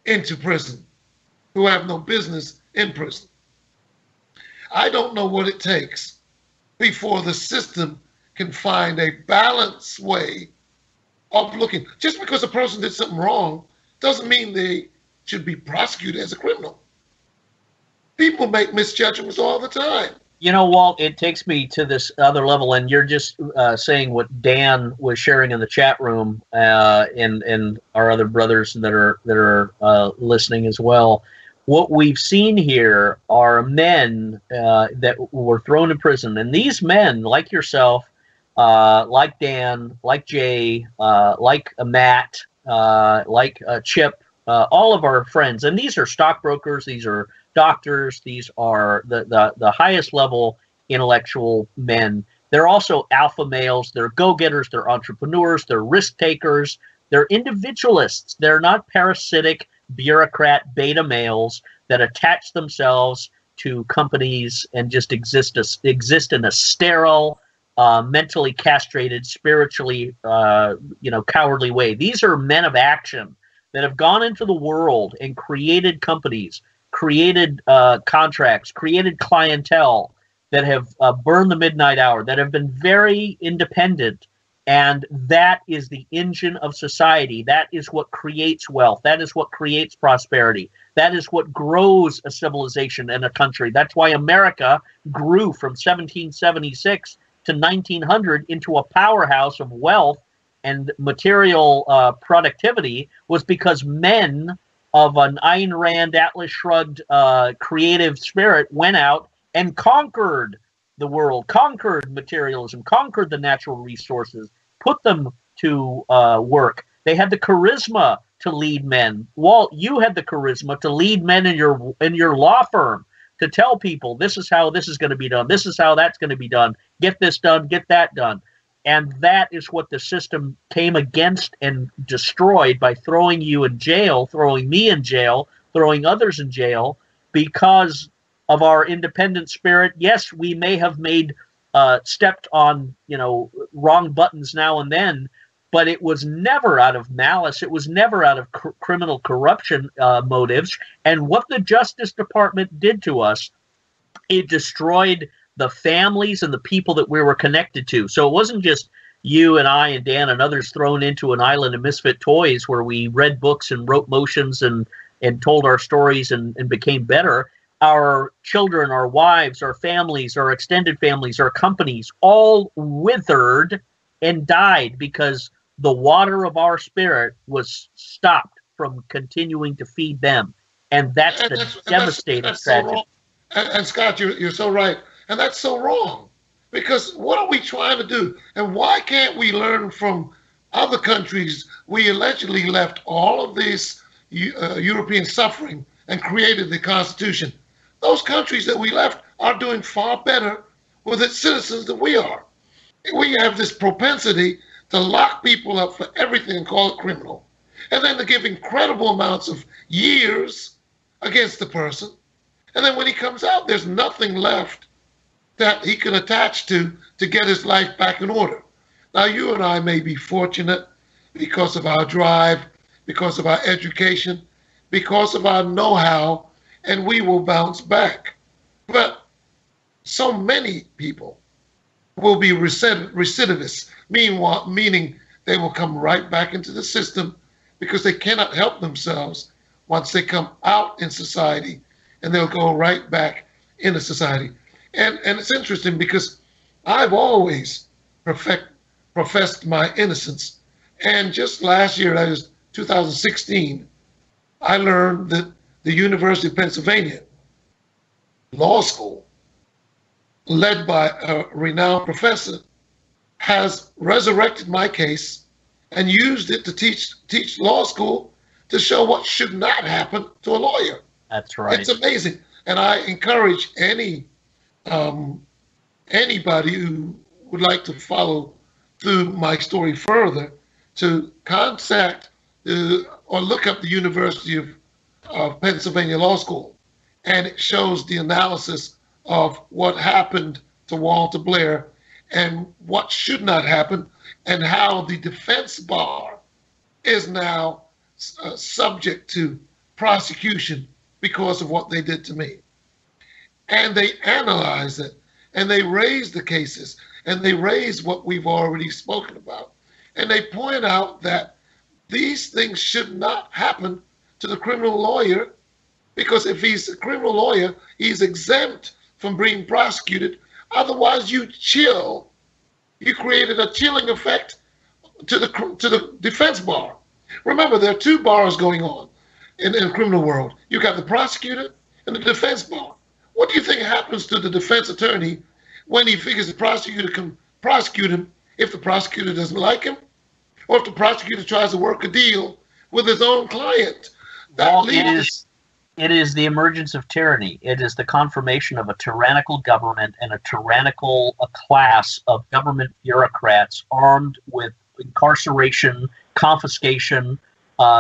into prison who have no business in prison. I don't know what it takes before the system can find a balanced way of looking. Just because a person did something wrong doesn't mean they should be prosecuted as a criminal. People make misjudgments all the time. You know, Walt, it takes me to this other level, and you're just saying what Dan was sharing in the chat room, and our other brothers that are listening as well. What we've seen here are men that were thrown in prison, and these men, like yourself, like Dan, like Jay, like Matt, like Chip, all of our friends, and these are stockbrokers, these are doctors, these are the highest level intellectual men. They're also alpha males, they're go-getters, they're entrepreneurs, they're risk takers, they're individualists. They're not parasitic bureaucrat beta males that attach themselves to companies and just exist in a sterile, mentally castrated, spiritually cowardly way. These are men of action that have gone into the world and created companies, created contracts, created clientele that have burned the midnight hour, that have been very independent. And that is the engine of society. That is what creates wealth. That is what creates prosperity. That is what grows a civilization and a country. That's why America grew from 1776 to 1900 into a powerhouse of wealth and material productivity, was because men of an Ayn Rand, Atlas Shrugged creative spirit went out and conquered the world, conquered materialism, conquered the natural resources, put them to work. They had the charisma to lead men. Walt, you had the charisma to lead men in your law firm, to tell people this is how this is going to be done, this is how that's going to be done, get this done, get that done. And that is what the system came against and destroyed by throwing you in jail, throwing me in jail, throwing others in jail, because of our independent spirit. Yes, we may have stepped on, wrong buttons now and then, but it was never out of malice. It was never out of criminal corruption motives. And what the Justice Department did to us, it destroyed the families and the people that we were connected to. So it wasn't just, you and I and Dan and others thrown into an island of misfit toys where we read books and wrote motions and told our stories and became better. Our children, our wives, our families, our extended families, our companies all withered and died because the water of our spirit was stopped from continuing to feed them. And that's devastating tragedy. And Scott, you're so right. And that's so wrong. Because what are we trying to do? And why can't we learn from other countries? We allegedly left all of this European suffering and created the Constitution. Those countries that we left are doing far better with its citizens than we are. We have this propensity to lock people up for everything and call it criminal. And then to give incredible amounts of years against the person. And then when he comes out, there's nothing left that he can attach to get his life back in order. Now, you and I may be fortunate because of our drive, because of our education, because of our know-how, and we will bounce back. But so many people will be recidivists, meaning they will come right back into the system because they cannot help themselves once they come out in society, and they'll go right back into society. And it's interesting because I've always professed my innocence. And just last year, that is 2016, I learned that the University of Pennsylvania Law School, led by a renowned professor, has resurrected my case and used it to teach law school to show what should not happen to a lawyer. That's right. It's amazing. And I encourage anybody who would like to follow through my story further to contact or look up the University of Pennsylvania Law School. And it shows the analysis of what happened to Walter Blair and what should not happen, and how the defense bar is now subject to prosecution because of what they did to me. And they analyze it, and they raise the cases, and they raise what we've already spoken about. And they point out that these things should not happen to the criminal lawyer, because if he's a criminal lawyer, he's exempt from being prosecuted. Otherwise, you chill. You created a chilling effect to the defense bar. Remember, there are two bars going on in the criminal world. You got the prosecutor and the defense bar. What do you think happens to the defense attorney when he figures the prosecutor can prosecute him if the prosecutor doesn't like him, or if the prosecutor tries to work a deal with his own client? It is the emergence of tyranny. It is the confirmation of a tyrannical government and a tyrannical class of government bureaucrats armed with incarceration, confiscation.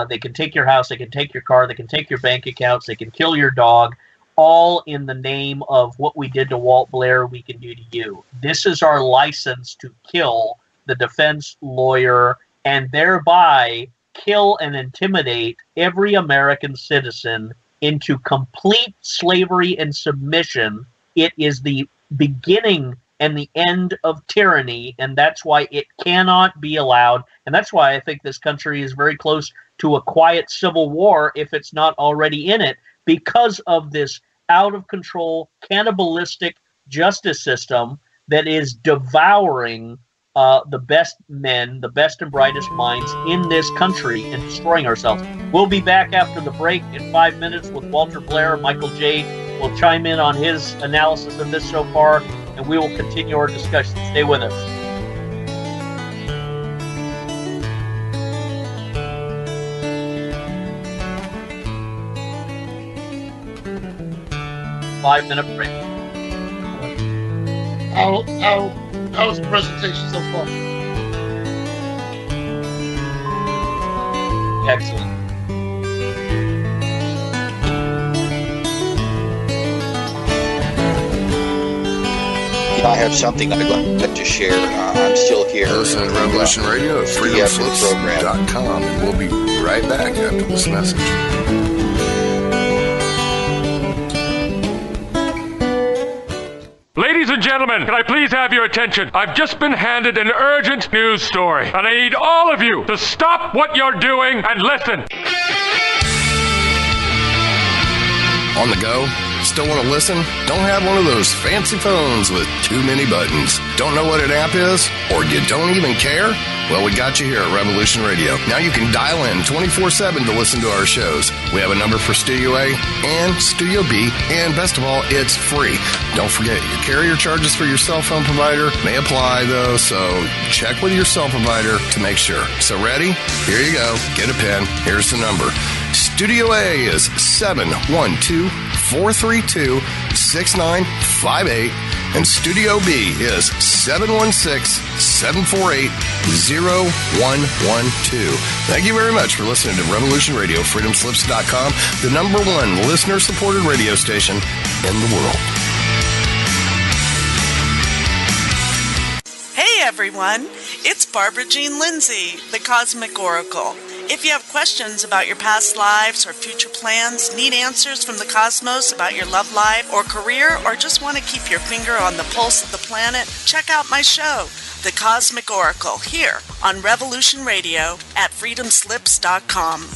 They can take your house, they can take your car, they can take your bank accounts, they can kill your dog, all in the name of what we did to Walt Blair, we can do to you. This is our license to kill the defense lawyer and thereby kill and intimidate every American citizen into complete slavery and submission. It is the beginning and the end of tyranny, and that's why it cannot be allowed. And that's why I think this country is very close to a quiet civil war, if it's not already in it, because of this out-of-control, cannibalistic justice system that is devouring the best men, the best and brightest minds in this country, and destroying ourselves. We'll be back after the break in 5 minutes with Walter Blair. Michael J. will chime in on his analysis of this so far, and we will continue our discussion. Stay with us. Five-minute break. How was the presentation so far? Excellent. I have something I'd like to share. I'm still here. Listen to Revolution Radio at freedomslips.com, and we'll be right back after this message. Ladies and gentlemen, can I please have your attention? I've just been handed an urgent news story, and I need all of you to stop what you're doing and listen. On the go? Still want to listen? Don't have one of those fancy phones with too many buttons? Don't know what an app is? Or you don't even care? Well, we got you here at Revolution Radio. Now you can dial in 24/7 to listen to our shows. We have a number for Studio A and Studio B, and best of all, it's free. Don't forget, your carrier charges for your cell phone provider may apply, though, so check with your cell provider to make sure. So ready? Here you go. Get a pen. Here's the number. Studio A is 712-432-6958, and Studio B is 716-748-0112. Thank you very much for listening to Revolution Radio, freedomslips.com, the #1 listener-supported radio station in the world. Hey everyone, it's Barbara Jean Lindsay, the Cosmic Oracle. If you have questions about your past lives or future plans, need answers from the cosmos about your love life or career, or just want to keep your finger on the pulse of the planet, check out my show, The Cosmic Oracle, here on Revolution Radio at freedomslips.com.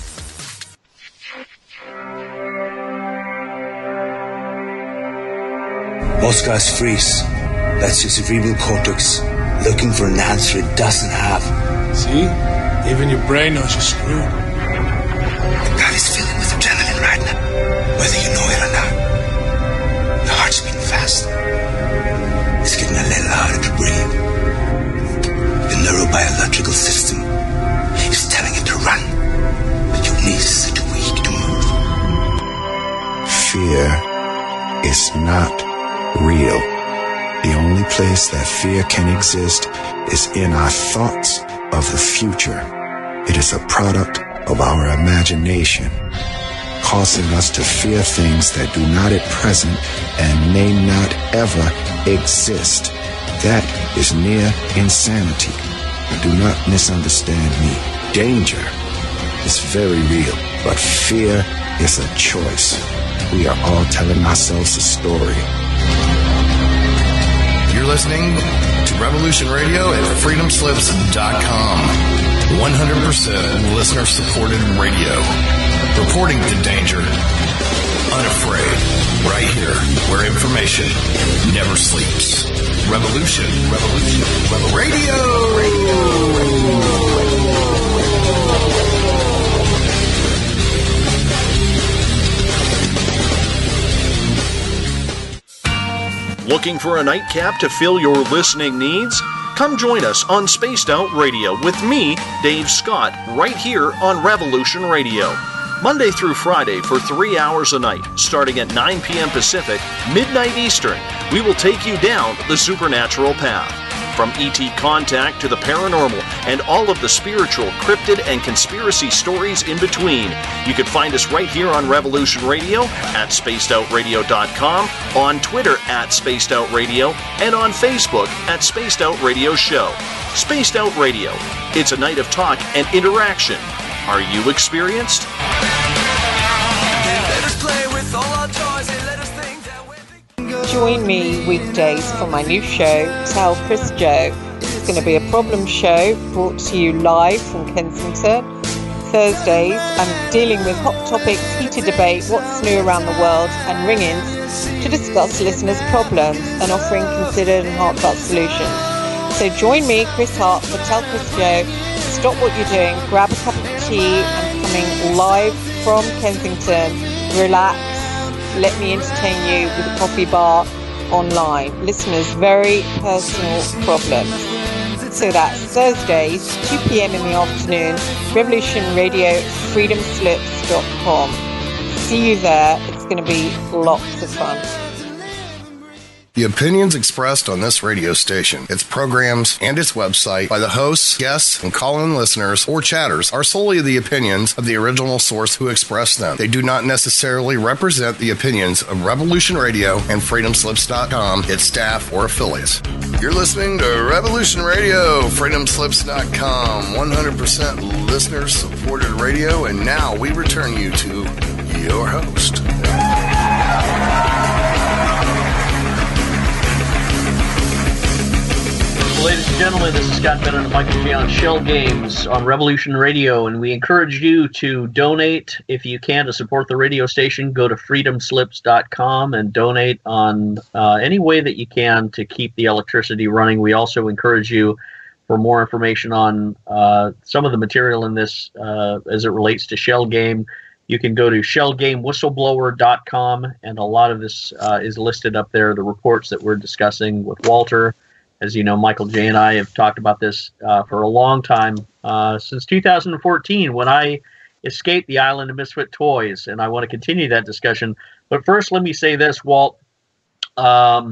Most guys freeze. That's your cerebral cortex looking for an answer it doesn't have. See? Even your brain knows you're screwed. The body's filling with adrenaline right now, whether you know it or not. Your heart's beating fast. It's getting a little harder to breathe. The neurobiological system is telling it to run, but your knees are too weak to move. Fear is not real. The only place that fear can exist is in our thoughts of the future. It is a product of our imagination, causing us to fear things that do not at present and may not ever exist. That is near insanity. Do not misunderstand me. Danger is very real, but fear is a choice. We are all telling ourselves a story. You're listening to Revolution Radio at freedomslips.com. 100% listener-supported radio. Reporting to danger. Unafraid. Right here, where information never sleeps. Revolution. Radio. Looking for a nightcap to fill your listening needs? Come join us on Spaced Out Radio with me, Dave Scott, right here on Revolution Radio. Monday through Friday for 3 hours a night, starting at 9 p.m. Pacific, midnight Eastern, we will take you down the supernatural path. From ET contact to the paranormal and all of the spiritual, cryptid, and conspiracy stories in between. You can find us right here on Revolution Radio at spacedoutradio.com, on Twitter at Spaced Out Radio, and on Facebook at Spaced Out Radio Show. Spaced Out Radio. It's a night of talk and interaction. Are you experienced? Join me weekdays for my new show, Tell Chris Joe. It's going to be a problem show brought to you live from Kensington. Thursdays, I'm dealing with hot topics, heated debate, what's new around the world, and ring-ins to discuss listeners' problems and offering considered and heartfelt solutions. So join me, Chris Hart, for Tell Chris Joe. Stop what you're doing, grab a cup of tea. I'm coming live from Kensington. Relax. Let me entertain you with a coffee bar online. Listeners' very personal problems. So that's Thursdays, 2 p.m. in the afternoon, Revolution Radio, freedomslips.com. See you there. It's going to be lots of fun. The opinions expressed on this radio station, its programs, and its website by the hosts, guests, and call-in listeners or chatters are solely the opinions of the original source who expressed them. They do not necessarily represent the opinions of Revolution Radio and freedomslips.com, its staff, or affiliates. You're listening to Revolution Radio, freedomslips.com, 100% listener-supported radio, and now we return you to your host. Ladies and gentlemen, this is Scott Bennett and Michael G. on Shell Games on Revolution Radio, and we encourage you to donate if you can to support the radio station. Go to freedomslips.com and donate on any way that you can to keep the electricity running. We also encourage you, for more information on some of the material in this as it relates to Shell Game, you can go to shellgamewhistleblower.com, and a lot of this is listed up there, the reports that we're discussing with Walter. As you know, Michael J. and I have talked about this for a long time, since 2014, when I escaped the island of misfit toys, and I want to continue that discussion. But first, let me say this, Walt. A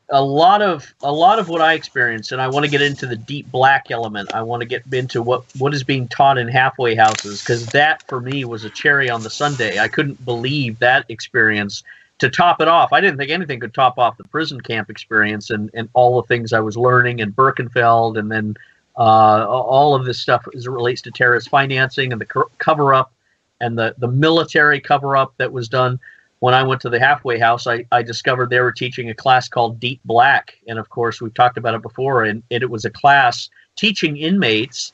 lot of what I experienced, and I want to get into the deep black element. I want to get into what is being taught in halfway houses, because that, for me, was a cherry on the sundae. I couldn't believe that experience. To top it off, I didn't think anything could top off the prison camp experience and all the things I was learning in Birkenfeld, and then all of this stuff as it relates to terrorist financing and the cover-up and the military cover-up that was done. When I went to the halfway house, I discovered they were teaching a class called Deep Black. And, of course, we've talked about it before, and it was a class teaching inmates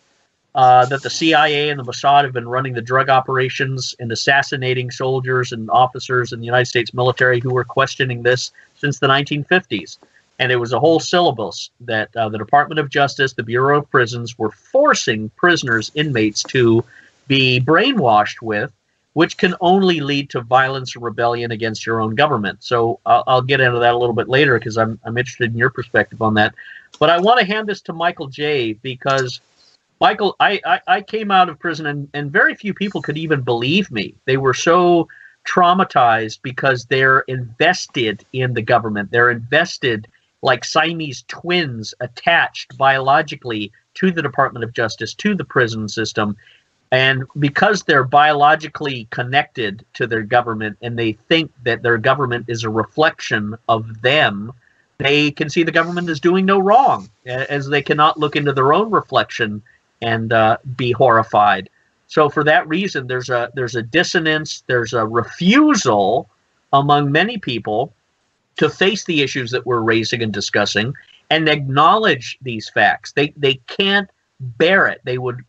that the CIA and the Mossad have been running the drug operations and assassinating soldiers and officers in the United States military who were questioning this since the 1950s. And it was a whole syllabus that the Department of Justice, the Bureau of Prisons, were forcing prisoners, inmates, to be brainwashed with, which can only lead to violence or rebellion against your own government. So I'll get into that a little bit later, because I'm interested in your perspective on that. But I want to hand this to Michael J., because Michael, I came out of prison, and very few people could even believe me. They were so traumatized because they're invested in the government. They're invested like Siamese twins, attached biologically to the Department of Justice, to the prison system. And because they're biologically connected to their government, and they think that their government is a reflection of them, they can see the government as doing no wrong, as they cannot look into their own reflection and be horrified. So for that reason, there's a dissonance, there's a refusal among many people to face the issues that we're raising and discussing and acknowledge these facts. They can't bear it.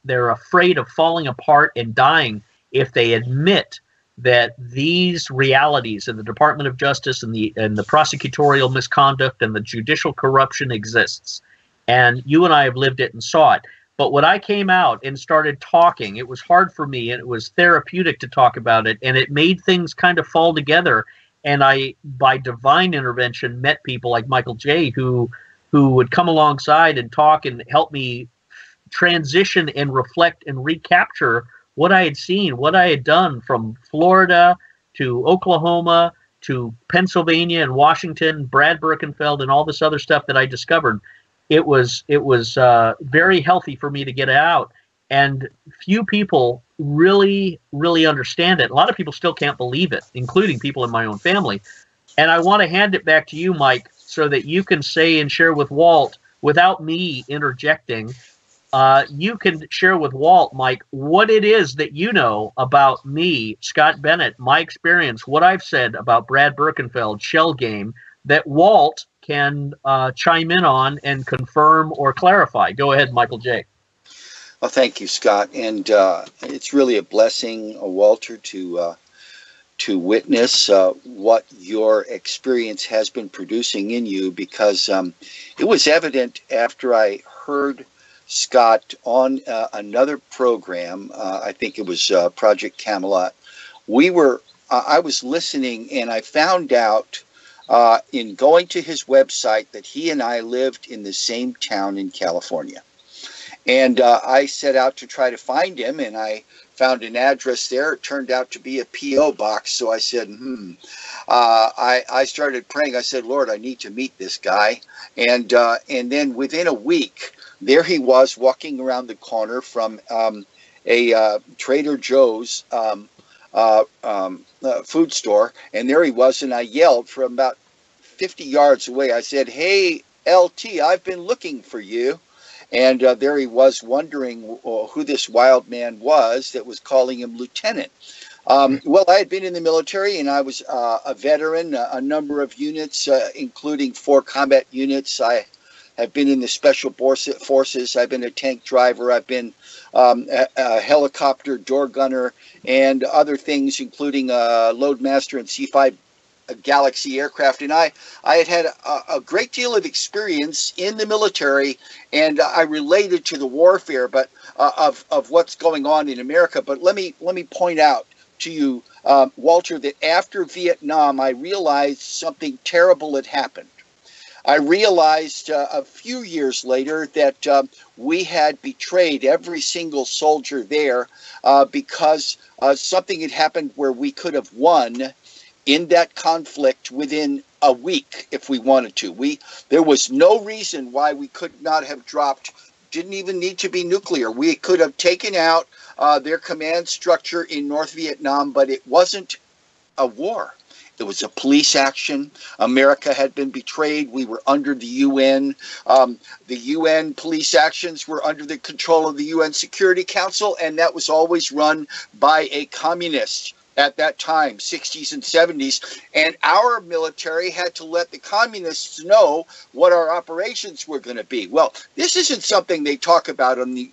They're afraid of falling apart and dying if they admit that these realities in the Department of Justice and the prosecutorial misconduct and the judicial corruption exists. And you and I have lived it and saw it. But when I came out and started talking, it was hard for me, and it was therapeutic to talk about it, and it made things kind of fall together. And I, by divine intervention, met people like Michael J., who would come alongside and talk and help me transition and reflect and recapture what I had seen, what I had done from Florida to Oklahoma to Pennsylvania and Washington, Brad Birkenfeld, and all this other stuff that I discovered. It was very healthy for me to get out, and few people really understand it. A lot of people still can't believe it, including people in my own family. And I want to hand it back to you, Mike, so that you can say and share with Walt, without me interjecting, you can share with Walt, Mike, what it is that you know about me, Scott Bennett, my experience, what I've said about Brad Birkenfeld, Shell Game, that Walt can chime in on and confirm or clarify. Go ahead, Michael J. Well, thank you, Scott. And it's really a blessing, Walter, to witness what your experience has been producing in you, because it was evident after I heard Scott on another program, I think it was Project Camelot. I was listening, and I found out in going to his website that he and I lived in the same town in California. And I set out to try to find him, and I found an address there. It turned out to be a P.O. box. So I said, I started praying. I said, Lord, I need to meet this guy. And then within a week, there he was walking around the corner from a Trader Joe's food store. And there he was, and I yelled from about 50 yards away. I said, hey, LT, I've been looking for you. And there he was, wondering who this wild man was that was calling him lieutenant. Well, I had been in the military, and I was a veteran, a number of units, including 4 combat units. I have been in the special forces. I've been a tank driver. I've been a helicopter door gunner and other things, including Loadmaster and C-5 Galaxy aircraft. And I had a great deal of experience in the military, and I related to the warfare, but of what's going on in America. But let me point out to you, Walter, that after Vietnam, I realized something terrible had happened. I realized a few years later that we had betrayed every single soldier there because something had happened where we could have won in that conflict within a week if we wanted to. There was no reason why we could not have dropped, didn't even need to be nuclear. We could have taken out their command structure in North Vietnam, but it wasn't a war. It was a police action. America had been betrayed. We were under the UN. The UN police actions were under the control of the UN Security Council, and that was always run by a communist at that time, 60s and 70s. And our military had to let the communists know what our operations were going to be. Well, this isn't something they talk about on the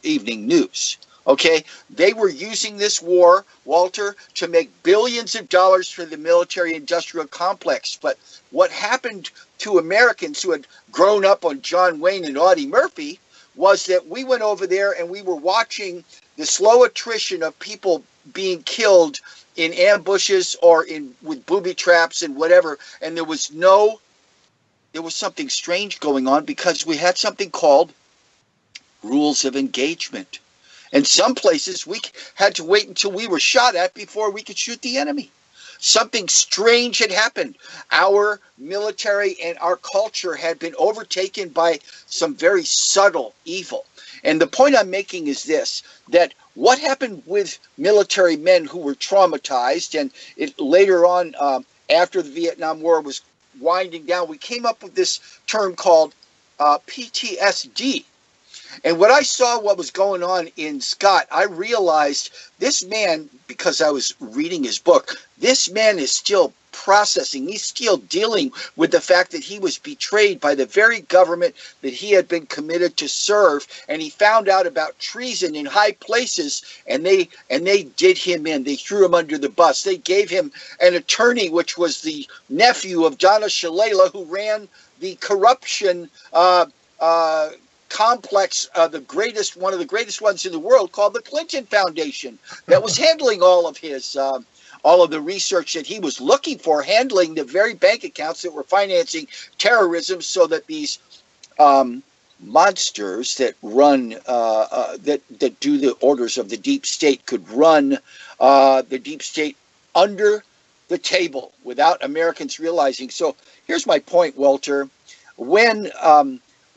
evening news. Okay, they were using this war, Walter, to make billions of dollars for the military-industrial complex. But what happened to Americans who had grown up on John Wayne and Audie Murphy was that we went over there and we were watching the slow attrition of people being killed in ambushes or with booby traps and whatever. And there was something strange going on because we had something called rules of engagement. And some places we had to wait until we were shot at before we could shoot the enemy. Something strange had happened. Our military and our culture had been overtaken by some very subtle evil. And the point I'm making is this, that what happened with military men who were traumatized, and later on, after the Vietnam War was winding down, we came up with this term called PTSD. And when I saw what was going on in Scott, I realized this man, because I was reading his book, this man is still processing. He's still dealing with the fact that he was betrayed by the very government that he had been committed to serve. And he found out about treason in high places, and they did him in. They threw him under the bus. They gave him an attorney, which was the nephew of Donna Shalala, who ran the corruption complex, one of the greatest ones in the world, called the Clinton Foundation, that was handling all of the research that he was looking for, handling the very bank accounts that were financing terrorism, so that these monsters that run that do the orders of the deep state could run the deep state under the table without Americans realizing. So here's my point, Walter.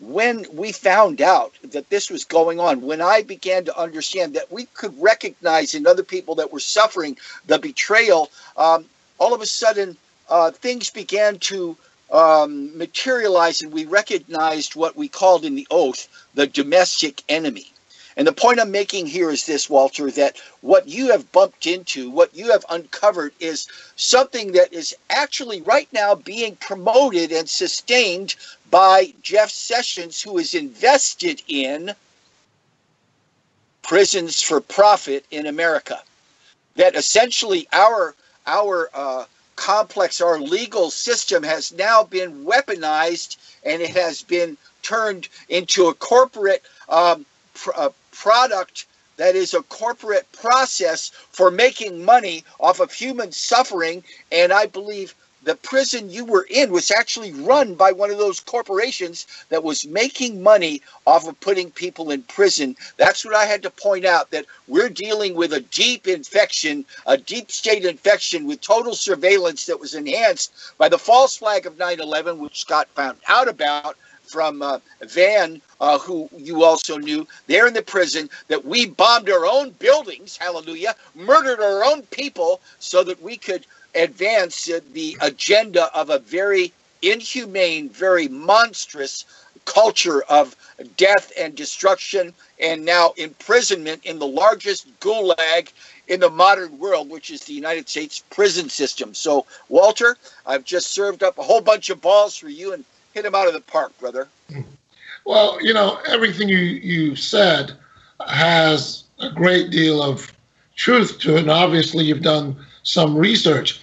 When we found out that this was going on, when I began to understand that we could recognize in other people that were suffering the betrayal, all of a sudden things began to materialize, and we recognized what we called in the oath the domestic enemy. And the point I'm making here is this, Walter, that what you have bumped into, what you have uncovered, is something that is actually right now being promoted and sustained by Jeff Sessions, who is invested in prisons for profit in America. That essentially our complex, our legal system has now been weaponized, and it has been turned into a corporate product that is a corporate process for making money off of human suffering. And I believe the prison you were in was actually run by one of those corporations that was making money off of putting people in prison. That's what I had to point out, that we're dealing with a deep infection, a deep state infection with total surveillance that was enhanced by the false flag of 9/11, which Scott found out about from Van, who you also knew, there in the prison, that we bombed our own buildings, hallelujah, murdered our own people so that we could advance the agenda of a very inhumane, very monstrous culture of death and destruction, and now imprisonment in the largest gulag in the modern world, which is the United States prison system. So, Walter, I've just served up a whole bunch of balls for you, and Hit him out of the park, brother. Well, everything you said has a great deal of truth to it, and obviously you've done some research.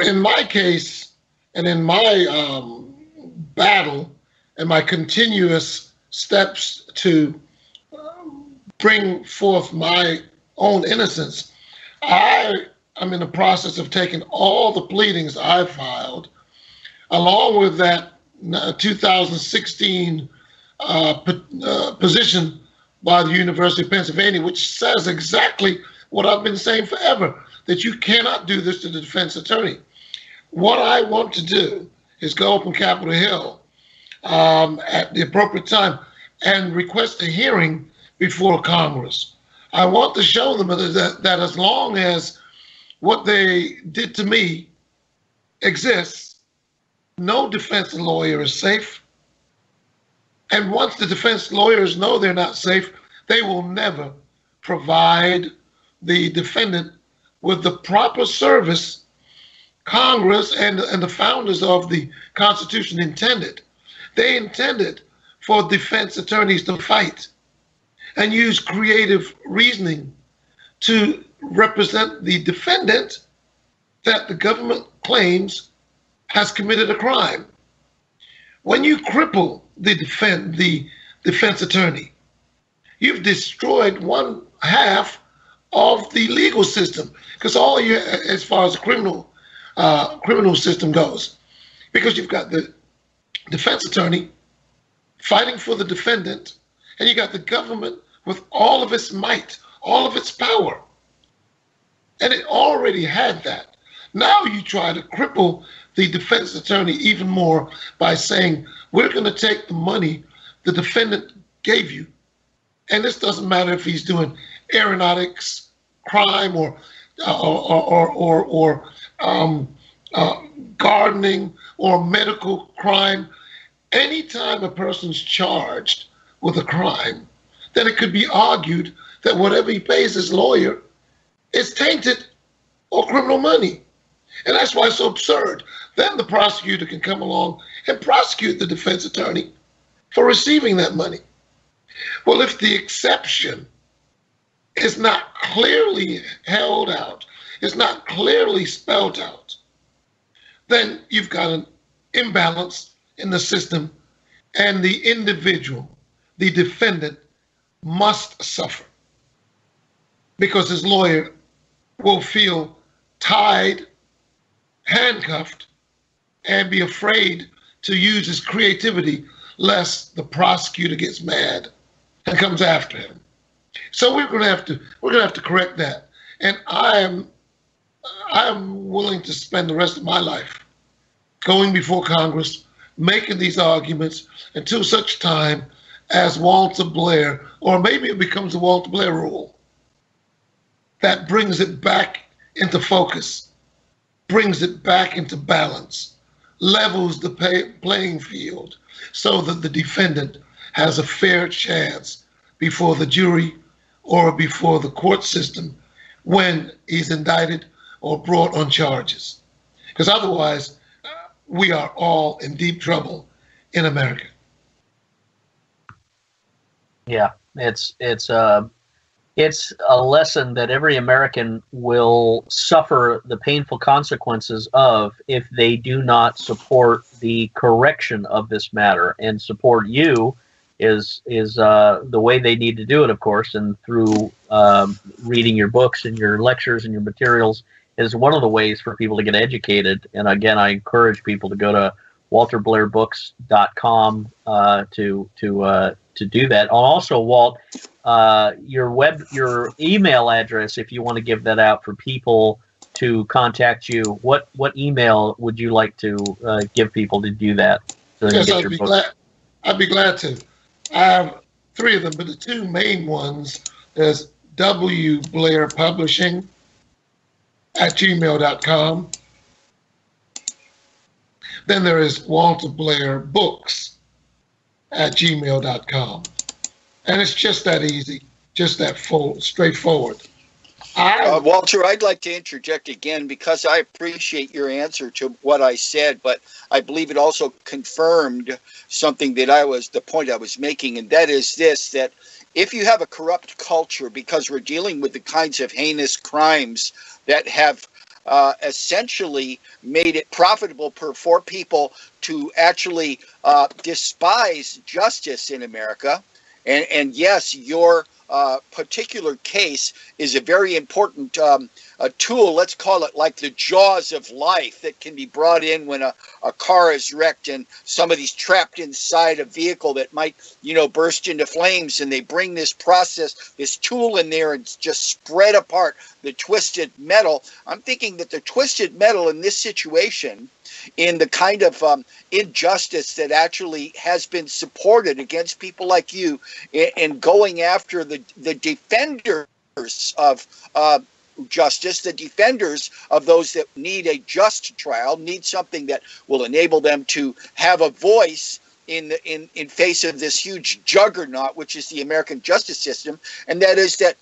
In my case, and in my battle, and my continuous steps to bring forth my own innocence, I am in the process of taking all the pleadings I filed, along with that 2016 position by the University of Pennsylvania, which says exactly what I've been saying forever, that you cannot do this to the defense attorney. What I want to do is go up on Capitol Hill at the appropriate time and request a hearing before Congress. I want to show them that as long as what they did to me exists, no defense lawyer is safe. And once the defense lawyers know they're not safe, they will never provide the defendant with the proper service Congress and the founders of the Constitution intended. They intended for defense attorneys to fight and use creative reasoning to represent the defendant that the government claims has committed a crime. When you cripple the defense attorney, you've destroyed one half of the legal system, because all you, as far as the criminal system goes, because you've got the defense attorney fighting for the defendant, and you got the government with all of its might, all of its power, and it already had that. Now you try to cripple the defense attorney even more by saying, we're going to take the money the defendant gave you. And this doesn't matter if he's doing aeronautics crime or gardening or medical crime. Anytime a person's charged with a crime, then it could be argued that whatever he pays his lawyer is tainted or criminal money. And that's why it's so absurd. Then the prosecutor can come along and prosecute the defense attorney for receiving that money. Well, if the exception is not clearly held out, is not clearly spelled out, then you've got an imbalance in the system, and the individual, the defendant, must suffer because his lawyer will feel tied, handcuffed, and be afraid to use his creativity lest the prosecutor gets mad and comes after him. So we're going to have to correct that. And I am willing to spend the rest of my life going before Congress, making these arguments until such time as Walter Blair, or maybe it becomes a Walter Blair rule, that brings it back into focus, brings it back into balance, levels the playing field so that the defendant has a fair chance before the jury or before the court system when he's indicted or brought on charges. Because otherwise, we are all in deep trouble in America. Yeah, it's a lesson that every American will suffer the painful consequences of if they do not support the correction of this matter. And support you is the way they need to do it, of course, and through reading your books and your lectures and your materials is one of the ways for people to get educated. And again, I encourage people to go to walterbblairbooks.com to do that. Also, Walt, your email address, if you want to give that out for people to contact you, what email would you like to give people to do that? So yes, I'd be glad to. I have three of them, but the two main ones is wblairpublishing@gmail.com. Then there is walterbblairbooks@gmail.com. And it's just that easy, just that straightforward. Walter, I'd like to interject again because I appreciate your answer to what I said, but I believe it also confirmed something that the point I was making, and that is this, that if you have a corrupt culture, because we're dealing with the kinds of heinous crimes that have essentially made it profitable for people to actually despise justice in America, and yes, your particular case is a very important a tool, let's call it like the jaws of life, that can be brought in when a car is wrecked and somebody's trapped inside a vehicle that might, burst into flames, and they bring this process, this tool in there and just spread apart the twisted metal. I'm thinking that the twisted metal in this situation, in the kind of injustice that actually has been supported against people like you in going after the defenders of justice, the defenders of those that need a just trial, need something that will enable them to have a voice in face of this huge juggernaut, which is the American justice system, and that is that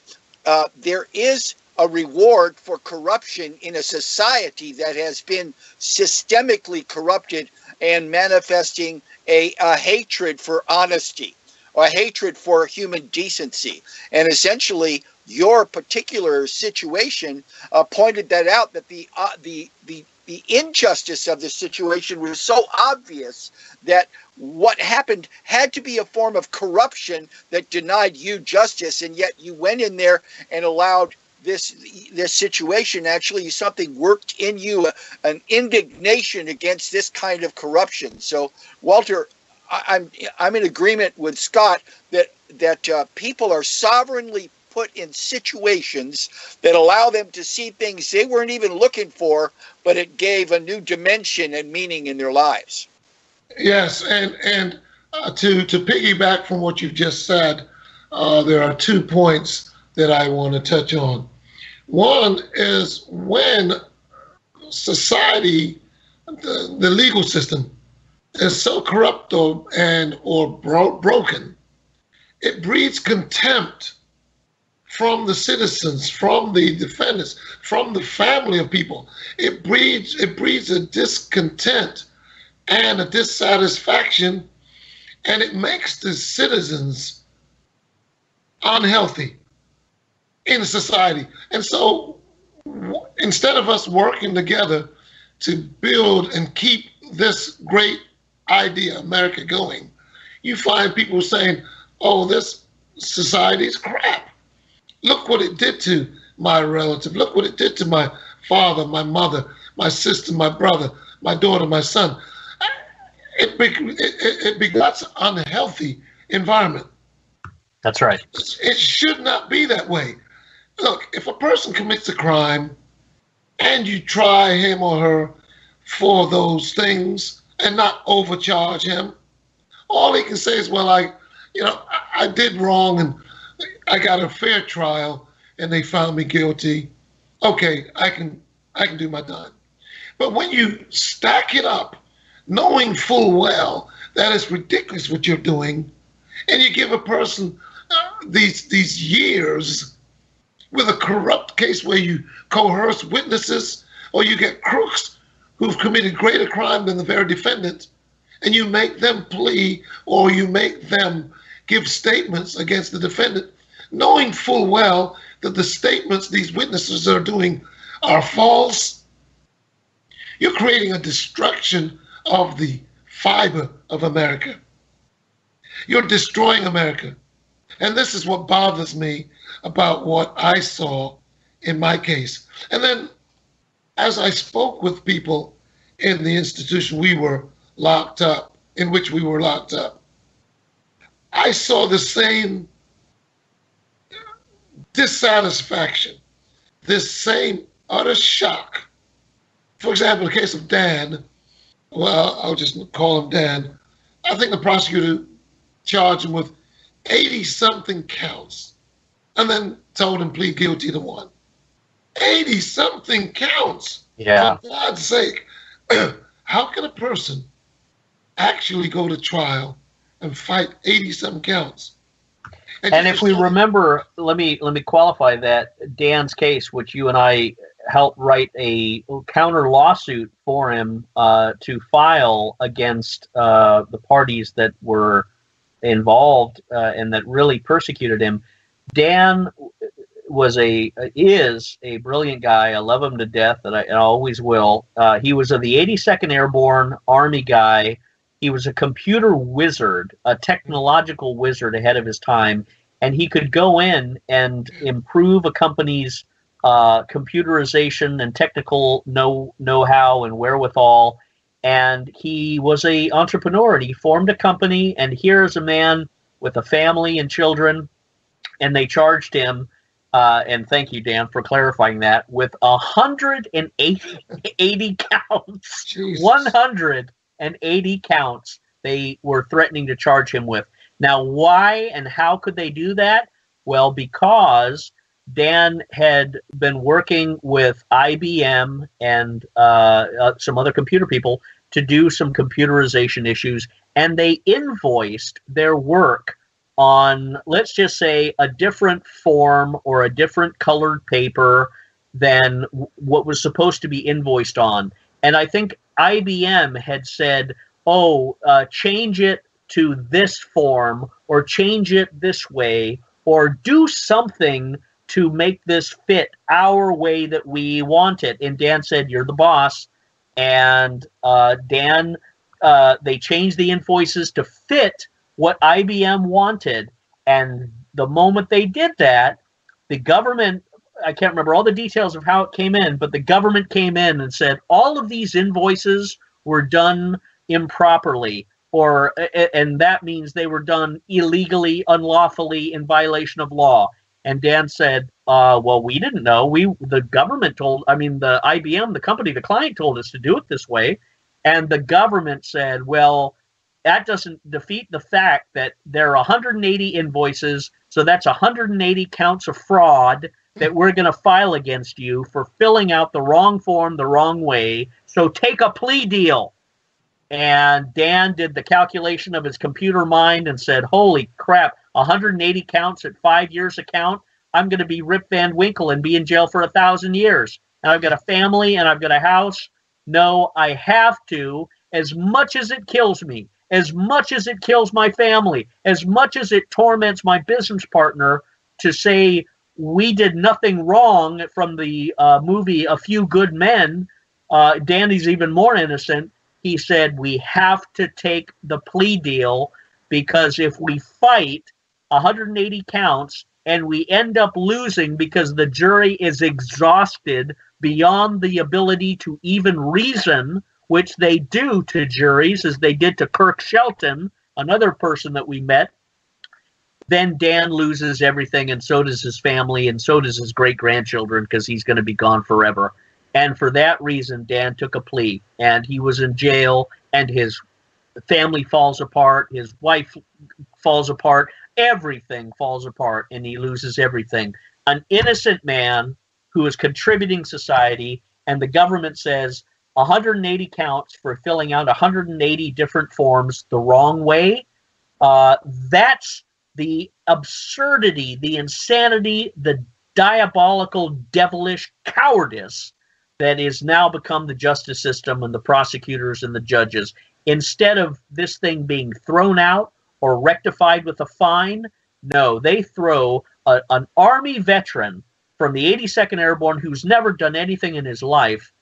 there is a reward for corruption in a society that has been systemically corrupted and manifesting a hatred for honesty, or a hatred for human decency. And essentially, your particular situation pointed that out, that the injustice of the situation was so obvious that what happened had to be a form of corruption that denied you justice, and yet you went in there and allowed this situation, actually something worked in you, an indignation against this kind of corruption. So, Walter, I'm in agreement with Scott that people are sovereignly put in situations that allow them to see things they weren't even looking for, but it gave a new dimension and meaning in their lives. Yes, and to piggyback from what you've just said, there are 2 points that I want to touch on. One is when society, the legal system, is so corrupt or broken, it breeds contempt from the citizens, from the defendants, from the family of people. It breeds a discontent and a dissatisfaction, and it makes the citizens unhealthy in society. And so instead of us working together to build and keep this great idea, America, going, you find people saying, oh, this society is crap. Look what it did to my relative. Look what it did to my father, my mother, my sister, my brother, my daughter, my son. It begots an unhealthy environment. That's right. It should not be that way. Look, if a person commits a crime and you try him or her for those things and not overcharge him, all he can say is, well, I did wrong and I got a fair trial and they found me guilty. Okay, I can do my time. But when you stack it up, knowing full well that it's ridiculous what you're doing, and you give a person these years with a corrupt case where you coerce witnesses, or you get crooks who've committed greater crime than the very defendant, and you make them plea, or you make them give statements against the defendant, knowing full well that the statements these witnesses are doing are false, you're creating a destruction of the fiber of America. You're destroying America. And this is what bothers me about what I saw in my case. And then as I spoke with people in the institution we were locked up, in which we were locked up, I saw the same dissatisfaction, this same utter shock. For example, the case of Dan, well, I'll just call him Dan. I think the prosecutor charged him with 80-something counts and then told him plead guilty to one. 80-something counts. Yeah. For God's sake. How can a person actually go to trial and fight 80-something counts? And if we remember, let me qualify that Dan's case, which you and I helped write a counter lawsuit for him to file against the parties that were involved and that really persecuted him. Dan is a brilliant guy. I love him to death, and I always will. He was of the 82nd Airborne Army guy. He was a computer wizard, a technological wizard ahead of his time, and he could go in and improve a company's computerization and technical know-how and wherewithal. And he was an entrepreneur, and he formed a company. And here's a man with a family and children, and they charged him. And thank you, Dan, for clarifying that. With 180 counts, Jesus. 180 counts they were threatening to charge him with. Now, why and how could they do that? Well, because Dan had been working with IBM and some other computer people to do some computerization issues, and they invoiced their work on, let's just say, a different form or a different colored paper than what was supposed to be invoiced on. And I think IBM had said, change it to this form, or change it this way, or do something to make this fit our way that we want it. And Dan said, you're the boss. And they changed the invoices to fit what IBM wanted. And the moment they did that, the government, I can't remember all the details of how it came in, but the government came in and said all of these invoices were done improperly, and that means they were done illegally, unlawfully, in violation of law. And Dan said, well, we didn't know. The government the IBM, the company, the client told us to do it this way. And the government said, well, that doesn't defeat the fact that there are 180 invoices, so that's 180 counts of fraud that we're going to file against you for filling out the wrong form the wrong way, so take a plea deal. And Dan did the calculation of his computer mind and said, holy crap, 180 counts at 5 years a count, I'm going to be Rip Van Winkle and be in jail for 1,000 years. And I've got a family and I've got a house. No, I have to, as much as it kills me, as much as it kills my family, as much as it torments my business partner, to say we did nothing wrong from the movie A Few Good Men. Danny's even more innocent. He said we have to take the plea deal, because if we fight 180 counts and we end up losing because the jury is exhausted beyond the ability to even reason, which they do to juries, as they did to Kirk Shelton, another person that we met, then Dan loses everything, and so does his family, and so does his great-grandchildren, because he's going to be gone forever. And for that reason, Dan took a plea, and he was in jail, and his family falls apart, his wife falls apart, everything falls apart, and he loses everything. An innocent man who is contributing society, and the government says 180 counts for filling out 180 different forms the wrong way. That's the absurdity, the insanity, the diabolical, devilish cowardice that is now become the justice system and the prosecutors and the judges. Instead of this thing being thrown out or rectified with a fine, no, they throw an Army veteran from the 82nd Airborne who's never done anything in his life.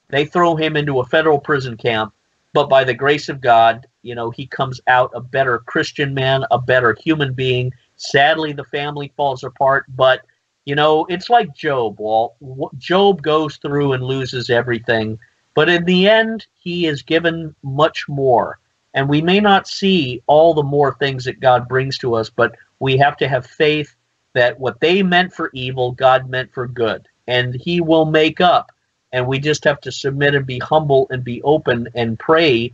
They throw him into a federal prison camp, but by the grace of God, he comes out a better Christian man, a better human being. Sadly, the family falls apart, but it's like Job, Walt. Job goes through and loses everything, but in the end, he is given much more. And we may not see all the more things that God brings to us, but we have to have faith that what they meant for evil, God meant for good. And he will make up. And we just have to submit and be humble and be open and pray.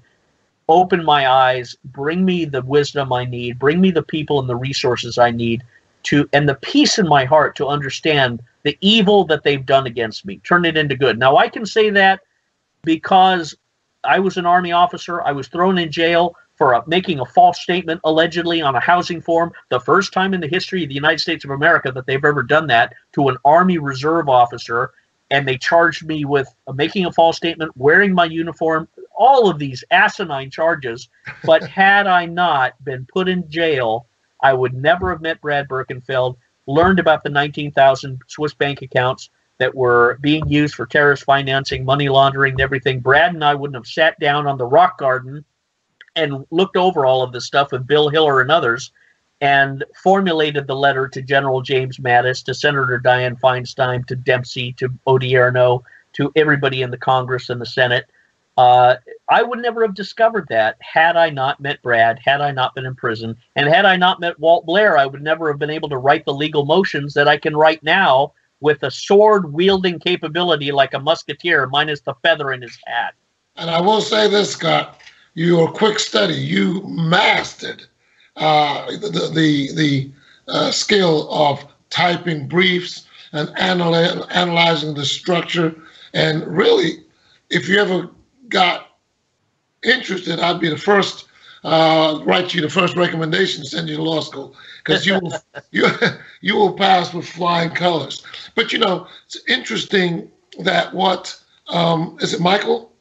Open my eyes, bring me the wisdom I need, bring me the people and the resources I need and the peace in my heart to understand the evil that they've done against me. Turn it into good. Now, I can say that because I was an Army officer. I was thrown in jail, for making a false statement allegedly on a housing form, the first time in the history of the United States of America that they've ever done that to an Army Reserve officer. And they charged me with making a false statement, wearing my uniform, all of these asinine charges. But had I not been put in jail, I would never have met Brad Birkenfeld, learned about the 19,000 Swiss bank accounts that were being used for terrorist financing, money laundering, and everything. Brad and I wouldn't have sat down on the rock garden and looked over all of this stuff with Bill Hiller and others and formulated the letter to General James Mattis, to Senator Dianne Feinstein, to Dempsey, to Odierno, to everybody in the Congress and the Senate. I would never have discovered that had I not met Brad, had I not been in prison, and had I not met Walt Blair. I would never have been able to write the legal motions that I can write now with a sword-wielding capability like a musketeer, minus the feather in his hat. And I will say this, Scott, your quick study, you mastered the skill of typing briefs and analyzing the structure. And really, if you ever got interested, I'd be the first, write you the first recommendation to send you to law school, because you will pass with flying colors. But you know, it's interesting that what is it Michael?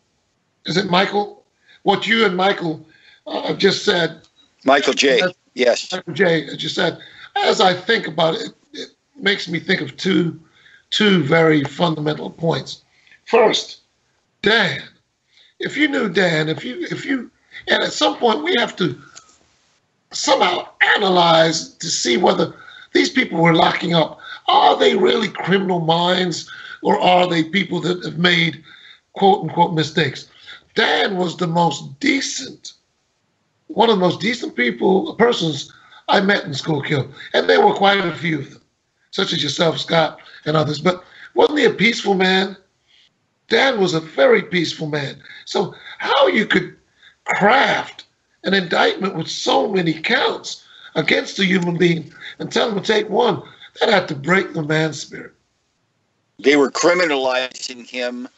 Is it Michael? What you and Michael just said. Michael J. Yes. Michael J. Just said. As I think about it, it makes me think of two very fundamental points. First, Dan. If you knew Dan, if you, and at some point we have to somehow analyze to see whether these people we're locking up, are they really criminal minds, or are they people that have made quote unquote mistakes? Dan was the most decent, one of the most decent persons I met in Schuylkill, and there were quite a few of them, such as yourself, Scott, and others. But wasn't he a peaceful man? Dan was a very peaceful man. So how you could craft an indictment with so many counts against a human being and tell him to take one, that had to break the man's spirit. They were criminalizing him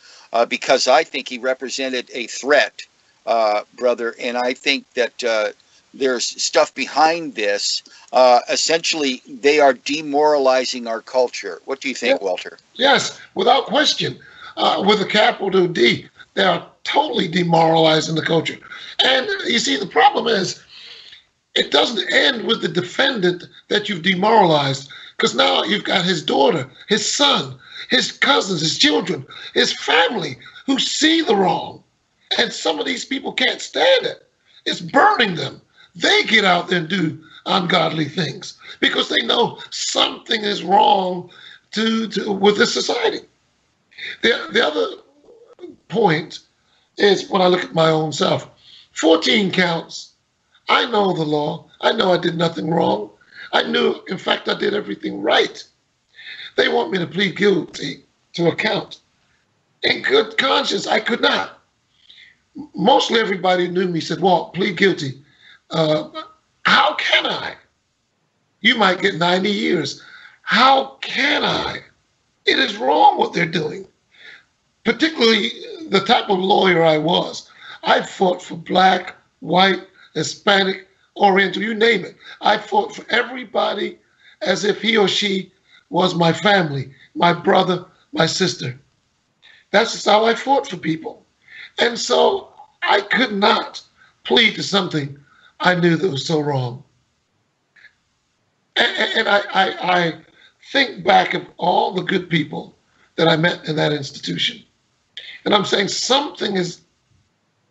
because I think he represented a threat, brother. And I think that there's stuff behind this. Essentially, they are demoralizing our culture. What do you think, Walter? Yes, without question. With a capital D, they are totally demoralizing the culture. And you see, the problem is, it doesn't end with the defendant that you've demoralized, because now you've got his daughter, his son, his cousins, his children, his family who see the wrong. And some of these people can't stand it. It's burning them. They get out there and do ungodly things because they know something is wrong with this society. The other point is when I look at my own self, 14 counts. I know the law. I know I did nothing wrong. I knew, in fact, I did everything right. They want me to plead guilty to a count. In good conscience, I could not. Mostly everybody who knew me said, Walt, plead guilty. How can I? You might get 90 years. How can I? It is wrong what they're doing. Particularly the type of lawyer I was. I fought for black, white, Hispanic, Oriental, you name it. I fought for everybody as if he or she was my family, my brother, my sister. That's just how I fought for people. And so I could not plead to something I knew that was so wrong. And I think back of all the good people that I met in that institution. And I'm saying something is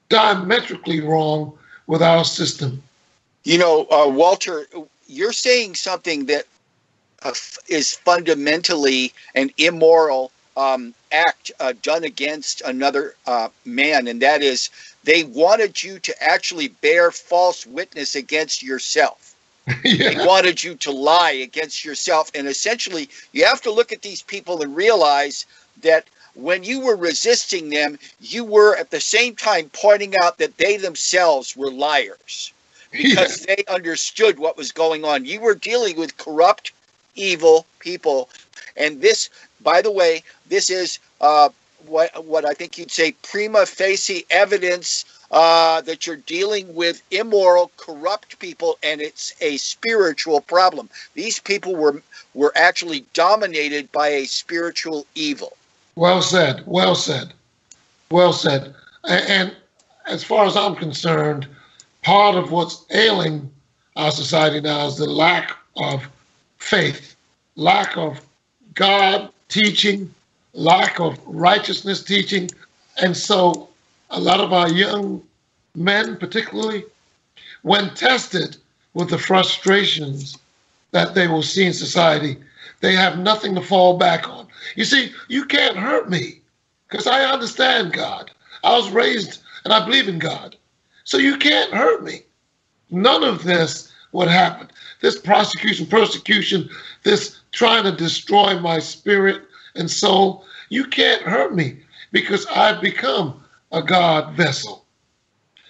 diametrically wrong with our system. You know, Walter, you're saying something that is fundamentally an immoral act done against another man, and that is they wanted you to actually bear false witness against yourself. Yeah. They wanted you to lie against yourself. And essentially, you have to look at these people and realize that when you were resisting them, you were at the same time pointing out that they themselves were liars because they understood what was going on. You were dealing with corrupt, evil people. And this, by the way, this is what I think you'd say prima facie evidence that you're dealing with immoral, corrupt people, and it's a spiritual problem. These people were actually dominated by a spiritual evil. Well said. Well said. Well said. And as far as I'm concerned, part of what's ailing our society now is the lack of faith, lack of God teaching, lack of righteousness teaching. And so a lot of our young men, particularly, when tested with the frustrations that they will see in society, they have nothing to fall back on. You see, you can't hurt me because I understand God. I was raised and I believe in God. So you can't hurt me. None of this would happen. This persecution, this trying to destroy my spirit and soul, you can't hurt me because I've become a God vessel.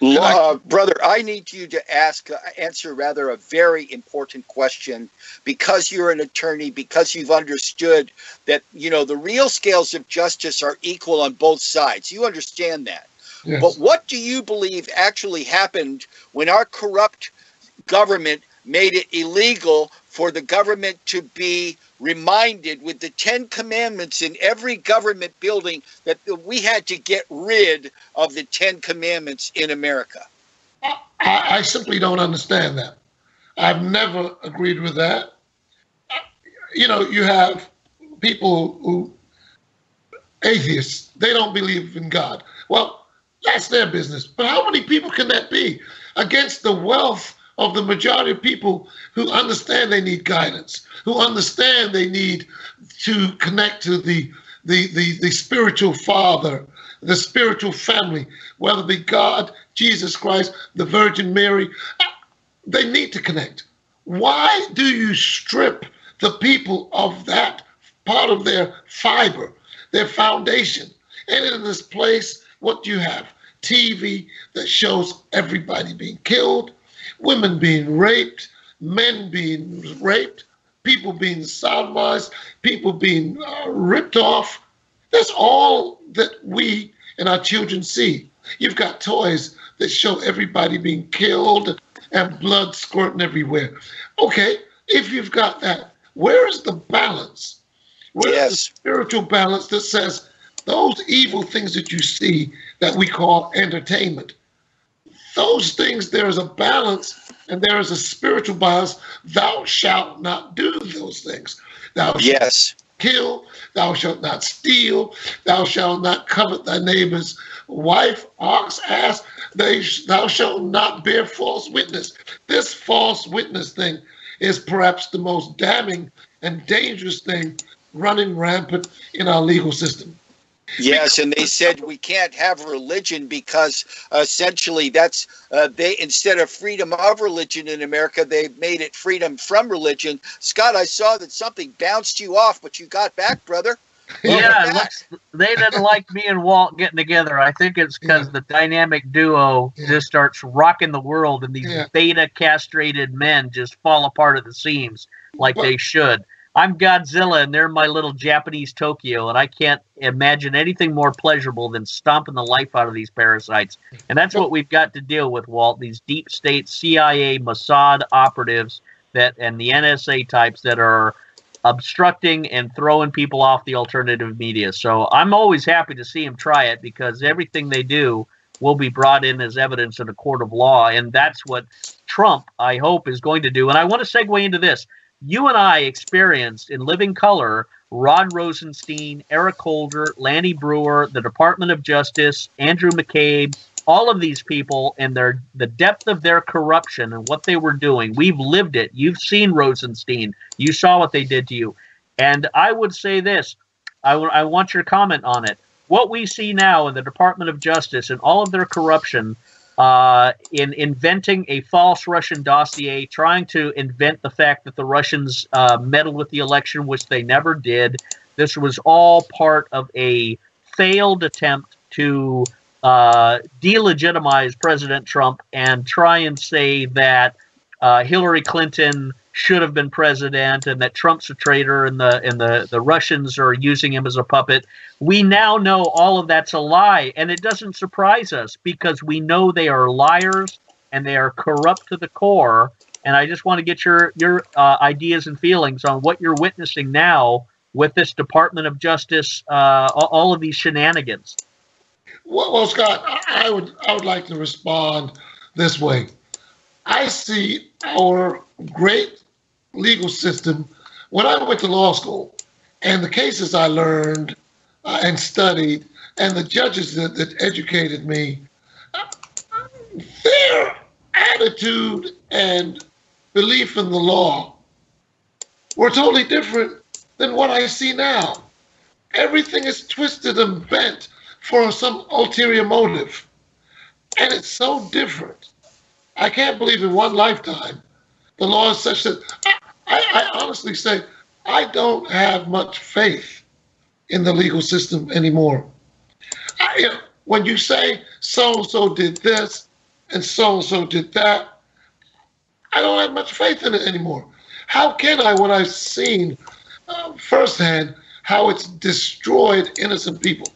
Brother, I need you to answer a very important question, because you're an attorney, because you've understood that, the real scales of justice are equal on both sides. You understand that. Yes. But what do you believe actually happened when our corrupt government made it illegal for the government to be reminded with the 10 Commandments in every government building that we had to get rid of the 10 Commandments in America? I simply don't understand that. I've never agreed with that. You have people who, atheists, they don't believe in God. Well, that's their business. But how many people can that be against the wealth of the majority of people who understand they need guidance, who understand they need to connect to the spiritual father, the spiritual family, whether it be God, Jesus Christ, the Virgin Mary? They need to connect. Why do you strip the people of that part of their fiber, their foundation? And in this place, what do you have? TV that shows everybody being killed, women being raped, men being raped, people being sodomized, people being ripped off. That's all that we and our children see. You've got toys that show everybody being killed and blood squirting everywhere. Okay, if you've got that, where is the balance? Where is the spiritual balance that says those evil things that you see that we call entertainment, those things, there is a balance and there is a spiritual balance. Thou shalt not do those things. Thou shalt not kill. Thou shalt not steal. Thou shalt not covet thy neighbor's wife, ox, ass. Thou shalt not bear false witness. This false witness thing is perhaps the most damning and dangerous thing running rampant in our legal system. Yes, and they said we can't have religion because essentially that's they, instead of freedom of religion in America, they made it freedom from religion. Scott, I saw that something bounced you off, but you got back, brother. Yeah, they didn't like me and Walt getting together. I think it's because the dynamic duo just starts rocking the world, and these beta castrated men just fall apart at the seams like they should. I'm Godzilla, and they're my little Japanese Tokyo, and I can't imagine anything more pleasurable than stomping the life out of these parasites. And that's what we've got to deal with, Walt, these deep state CIA, Mossad operatives and the NSA types that are obstructing and throwing people off the alternative media. So I'm always happy to see them try it, because everything they do will be brought in as evidence in a court of law, and that's what Trump, I hope, is going to do. And I want to segue into this. You and I experienced in living color Rod Rosenstein, Eric Holder, Lanny Brewer, the Department of Justice, Andrew McCabe, all of these people and the depth of their corruption and what they were doing. We've lived it. You've seen Rosenstein. You saw what they did to you. And I would say this. I want your comment on it. What we see now in the Department of Justice and all of their corruption in inventing a false Russian dossier, trying to invent the fact that the Russians meddled with the election, which they never did. This was all part of a failed attempt to delegitimize President Trump and try and say that Hillary Clinton should have been president and that Trump's a traitor and the Russians are using him as a puppet. We now know all of that's a lie, and it doesn't surprise us because we know they are liars and they are corrupt to the core. And I just want to get your ideas and feelings on what you're witnessing now with this Department of Justice, all of these shenanigans. Well, Scott, I would like to respond this way. I see our great legal system. When I went to law school, and the cases I learned and studied, and the judges that educated me, their attitude and belief in the law were totally different than what I see now. Everything is twisted and bent for some ulterior motive. And it's so different. I can't believe in one lifetime the law is such that I honestly say I don't have much faith in the legal system anymore. When you say so-and-so did this and so-and-so did that, I don't have much faith in it anymore. How can I, when I've seen firsthand how it's destroyed innocent people?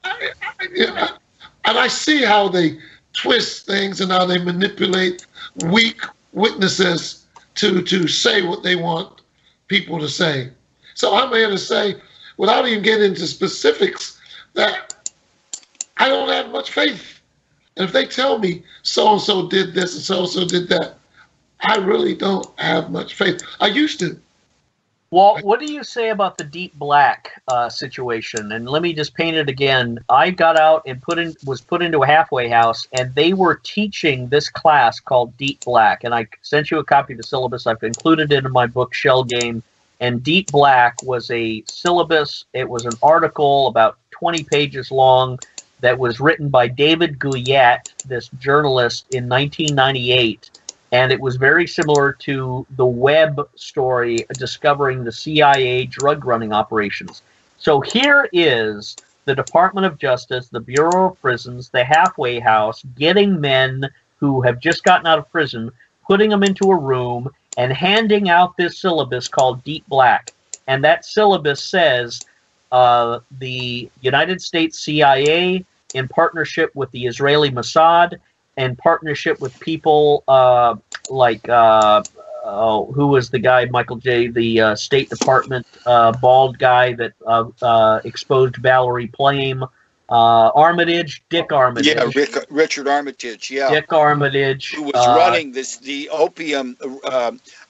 And I see how they twist things and how they manipulate weak witnesses to say what they want people to say. So I'm here to say, without even getting into specifics, that I don't have much faith. And if they tell me so-and-so did this and so-and-so did that, I really don't have much faith. I used to. Well, what do you say about the Deep Black situation? And let me just paint it again. I got out and was put into a halfway house, and they were teaching this class called Deep Black. And I sent you a copy of the syllabus. I've included it in my book, Shell Game. And Deep Black was a syllabus. It was an article about 20 pages long that was written by David Guyette, this journalist, in 1998. And it was very similar to the Webb story discovering the CIA drug running operations. So here is the Department of Justice, the Bureau of Prisons, the halfway house, getting men who have just gotten out of prison, putting them into a room and handing out this syllabus called Deep Black. And that syllabus says the United States CIA, in partnership with the Israeli Mossad, in partnership with people like who was the guy, Michael J., the State Department bald guy that exposed Valerie Plame, Armitage, Dick Armitage. Yeah, Richard Armitage, yeah. Dick Armitage. Who was running the opium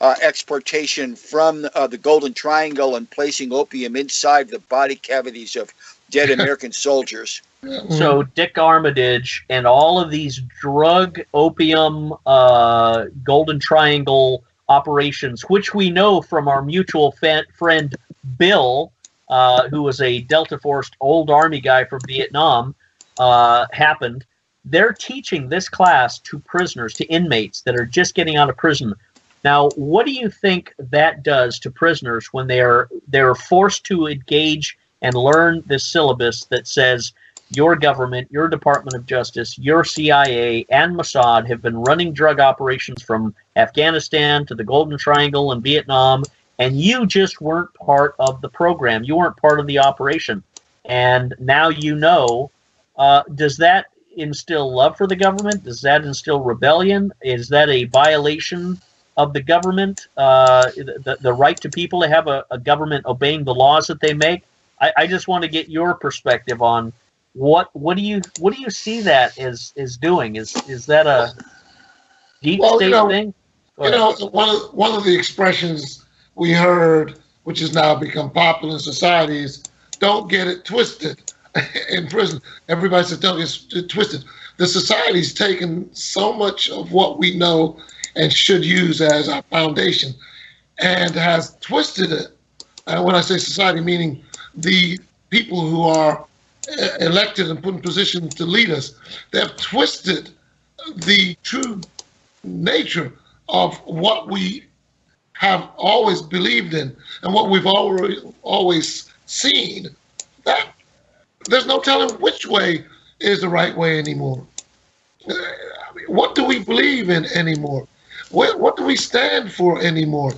exportation from the Golden Triangle and placing opium inside the body cavities of dead American soldiers. So Dick Armitage and all of these drug, opium, Golden Triangle operations, which we know from our mutual friend Bill, who was a Delta Force old Army guy from Vietnam, happened. They're teaching this class to prisoners, to inmates that are just getting out of prison. Now, what do you think that does to prisoners when they're forced to engage and learn this syllabus that says your government, your Department of Justice, your CIA, and Mossad have been running drug operations from Afghanistan to the Golden Triangle and Vietnam, and you just weren't part of the program. You weren't part of the operation. And now you know. Does that instill love for the government? Does that instill rebellion? Is that a violation of the government, the right to people to have a government obeying the laws that they make? I just want to get your perspective on what do you see that is doing? Is that a deep state thing? One of the expressions we heard, which has now become popular in society, is "Don't get it twisted." In prison, everybody says, "Don't get it twisted." The society's taken so much of what we know and should use as our foundation, and has twisted it. When I say society, meaning the people who are elected and put in positions to lead us, they have twisted the true nature of what we have always believed in and what we've always seen. That there's no telling which way is the right way anymore. What do we believe in anymore? What do we stand for anymore?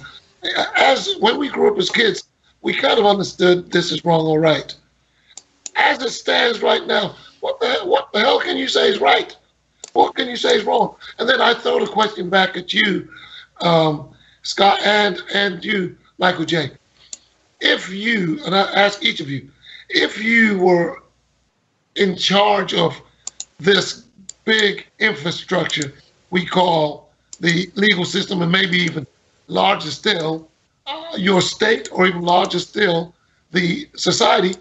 As when we grew up as kids, we kind of understood this is wrong or right. As it stands right now, what the hell can you say is right? What can you say is wrong? And then I throw the question back at you, Scott, and you, Michael J. If you, and I ask each of you, if you were in charge of this big infrastructure we call the legal system, and maybe even larger still, your state, or even larger still, the society,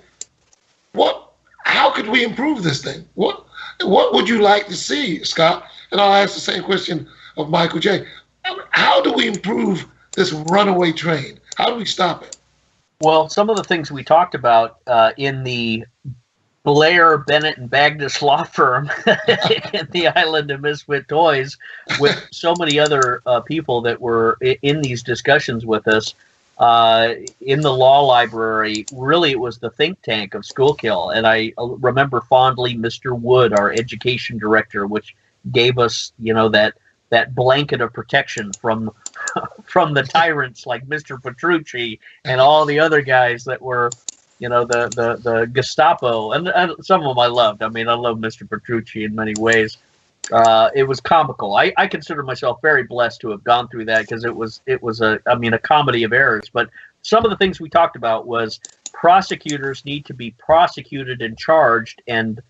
how could we improve this thing? What would you like to see, Scott? And I'll ask the same question of Michael J. How do we improve this runaway train? How do we stop it? Well, some of the things we talked about in the Blair, Bennett, and Bagnis law firm in the island of Misfit Toys, with so many other people that were in these discussions with us in the law library. Really, it was the think tank of Schuylkill. And I remember fondly Mr. Wood, our education director, which gave us, that blanket of protection from the tyrants like Mr. Petrucci and all the other guys that were, the Gestapo, and some of them I loved. I mean, I love Mr. Petrucci in many ways. It was comical. I consider myself very blessed to have gone through that, because it was a comedy of errors. But some of the things we talked about was prosecutors need to be prosecuted and charged and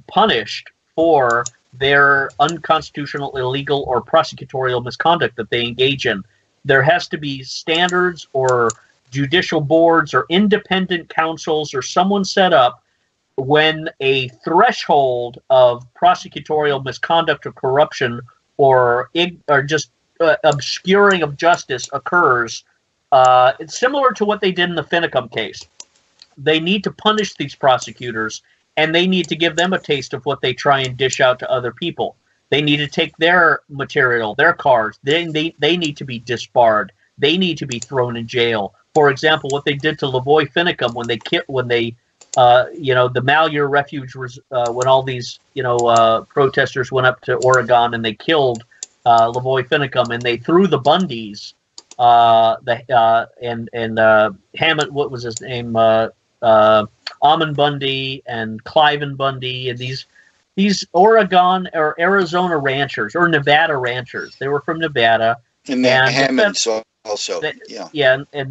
punished for their unconstitutional, illegal, or prosecutorial misconduct that they engage in. There has to be standards or judicial boards or independent counsels or someone set up when a threshold of prosecutorial misconduct or corruption or just obscuring of justice occurs. It's similar to what they did in the Finicum case. They need to punish these prosecutors, and they need to give them a taste of what they try and dish out to other people. They need to take their material, their cars. They need to be disbarred. They need to be thrown in jail. For example, what they did to Lavoy Finicum when the Malheur Refuge was when all these protesters went up to Oregon and they killed Lavoy Finicum, and they threw the Bundys Hammond, what was his name, Amon Bundy and Cliven Bundy, and these Oregon or Arizona ranchers or Nevada ranchers. They were from Nevada. And the Hammonds also. And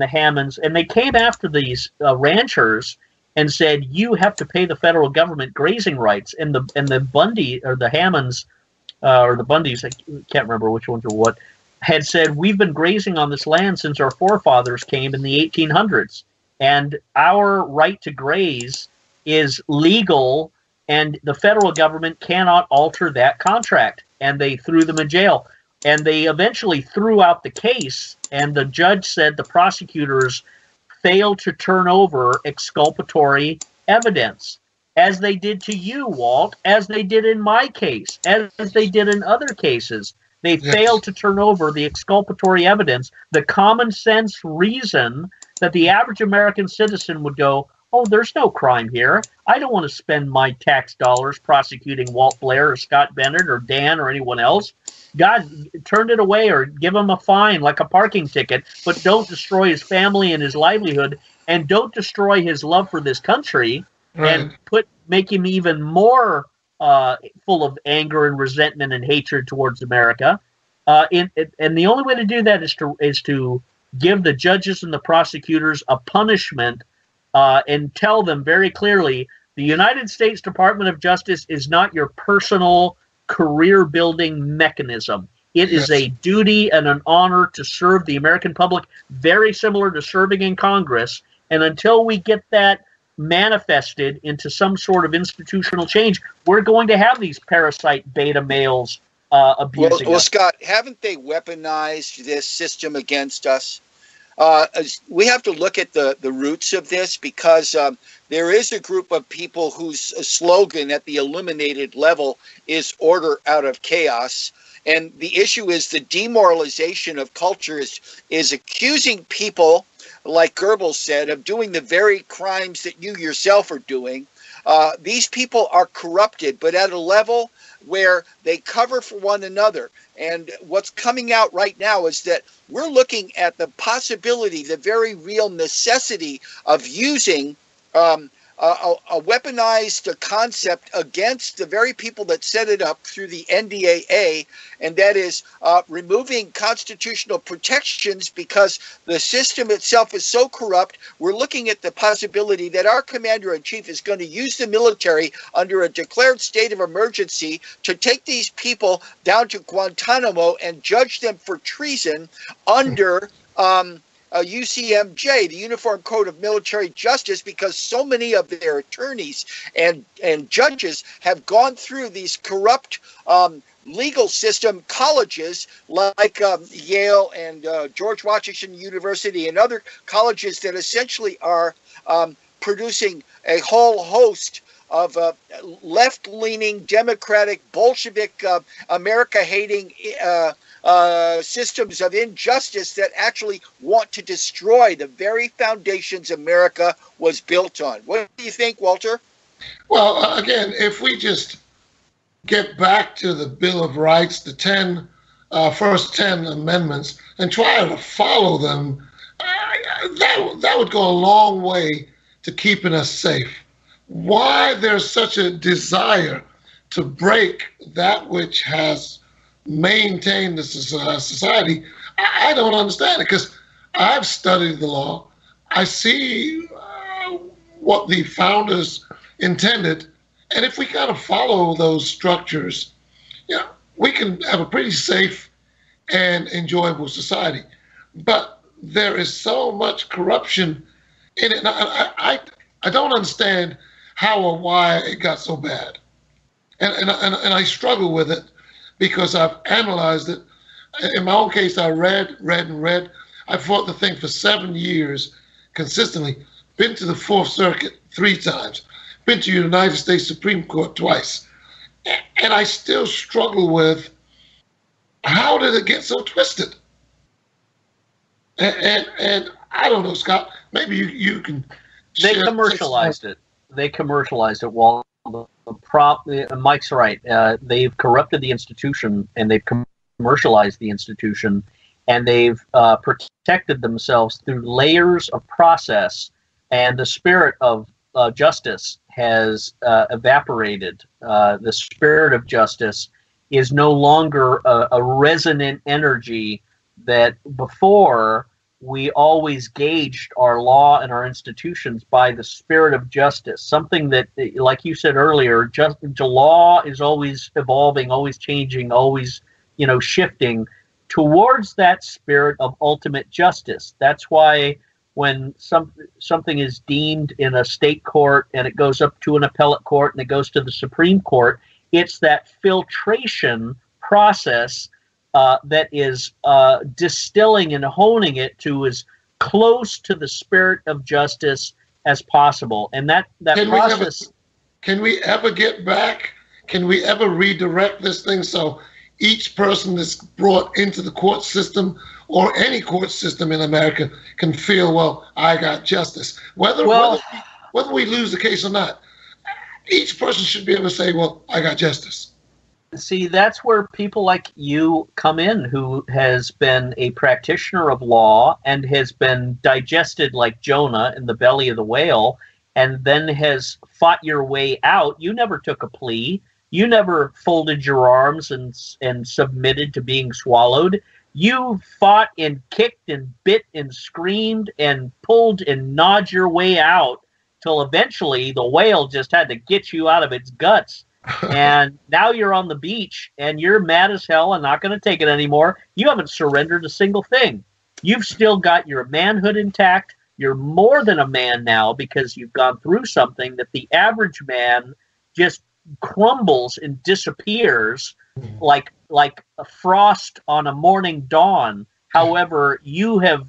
the Hammonds. And they came after these ranchers and said, you have to pay the federal government grazing rights. And the Bundy, or the Hammonds, or the Bundys, I can't remember which ones or what, had said, we've been grazing on this land since our forefathers came in the 1800s. And our right to graze is legal, and the federal government cannot alter that contract. And they threw them in jail. And they eventually threw out the case, and the judge said the prosecutors failed to turn over exculpatory evidence, as they did to you, Walt, as they did in my case, as they did in other cases. They failed to turn over the exculpatory evidence, the common sense reason that the average American citizen would go, oh, there's no crime here. I don't want to spend my tax dollars prosecuting Walt Blair or Scott Bennett or Dan or anyone else. God, turn it away or give him a fine like a parking ticket, but don't destroy his family and his livelihood, and don't destroy his love for this country, and make him even more full of anger and resentment and hatred towards America. And the only way to do that is to give the judges and the prosecutors a punishment, and tell them very clearly, the United States Department of Justice is not your personal career-building mechanism. It is a duty and an honor to serve the American public, very similar to serving in Congress. And until we get that manifested into some sort of institutional change, we're going to have these parasite beta males abusing Well, us. Scott, haven't they weaponized this system against us? We have to look at the roots of this, because there is a group of people whose slogan at the illuminated level is order out of chaos. And the issue is the demoralization of culture is accusing people, like Goebbels said, of doing the very crimes that you yourself are doing. These people are corrupted, but at a level where they cover for one another. And what's coming out right now is that we're looking at the possibility, the very real necessity of using a weaponized concept against the very people that set it up through the NDAA, and that is removing constitutional protections because the system itself is so corrupt. We're looking at the possibility that our commander-in-chief is going to use the military under a declared state of emergency to take these people down to Guantanamo and judge them for treason under UCMJ, the Uniform Code of Military Justice, because so many of their attorneys and judges have gone through these corrupt legal system colleges like Yale and George Washington University and other colleges that essentially are producing a whole host of left-leaning, democratic, Bolshevik, America-hating systems of injustice that actually want to destroy the very foundations America was built on. What do you think, Walter? Well, again, if we just get back to the Bill of Rights, the first 10 amendments, and try to follow them, that would go a long way to keeping us safe. Why there's such a desire to break that which has maintained the society, I don't understand it, because I've studied the law. I see what the founders intended, and if we kind of follow those structures, we can have a pretty safe and enjoyable society. But there is so much corruption in it. I don't understand how or why it got so bad. And I struggle with it because I've analyzed it. In my own case, I read. I fought the thing for 7 years consistently. Been to the Fourth Circuit 3 times. Been to the United States Supreme Court twice. And I still struggle with how did it get so twisted? And I don't know, Scott. Maybe you can. They commercialized it. Well, Mike's right. They've corrupted the institution, and they've commercialized the institution, and they've protected themselves through layers of process, and the spirit of justice has evaporated. The spirit of justice is no longer a resonant energy that before we always gauged our law and our institutions by the spirit of justice, something that, like you said earlier, the law is always evolving, always changing, always, shifting towards that spirit of ultimate justice. That's why when something is deemed in a state court and it goes up to an appellate court and it goes to the Supreme Court, it's that filtration process that is distilling and honing it to as close to the spirit of justice as possible. And that process... Can we ever get back? Can we ever redirect this thing so each person that's brought into the court system or any court system in America can feel, well, I got justice? Whether we lose the case or not, each person should be able to say, well, I got justice. See, that's where people like you come in, who has been a practitioner of law and has been digested like Jonah in the belly of the whale, and then has fought your way out. You never took a plea. You never folded your arms and submitted to being swallowed. You fought and kicked and bit and screamed and pulled and gnawed your way out till eventually the whale just had to get you out of its guts. And now you're on the beach and you're mad as hell and not going to take it anymore. You haven't surrendered a single thing. You've still got your manhood intact. You're more than a man now because you've gone through something that the average man just crumbles and disappears like a frost on a morning dawn. However, you have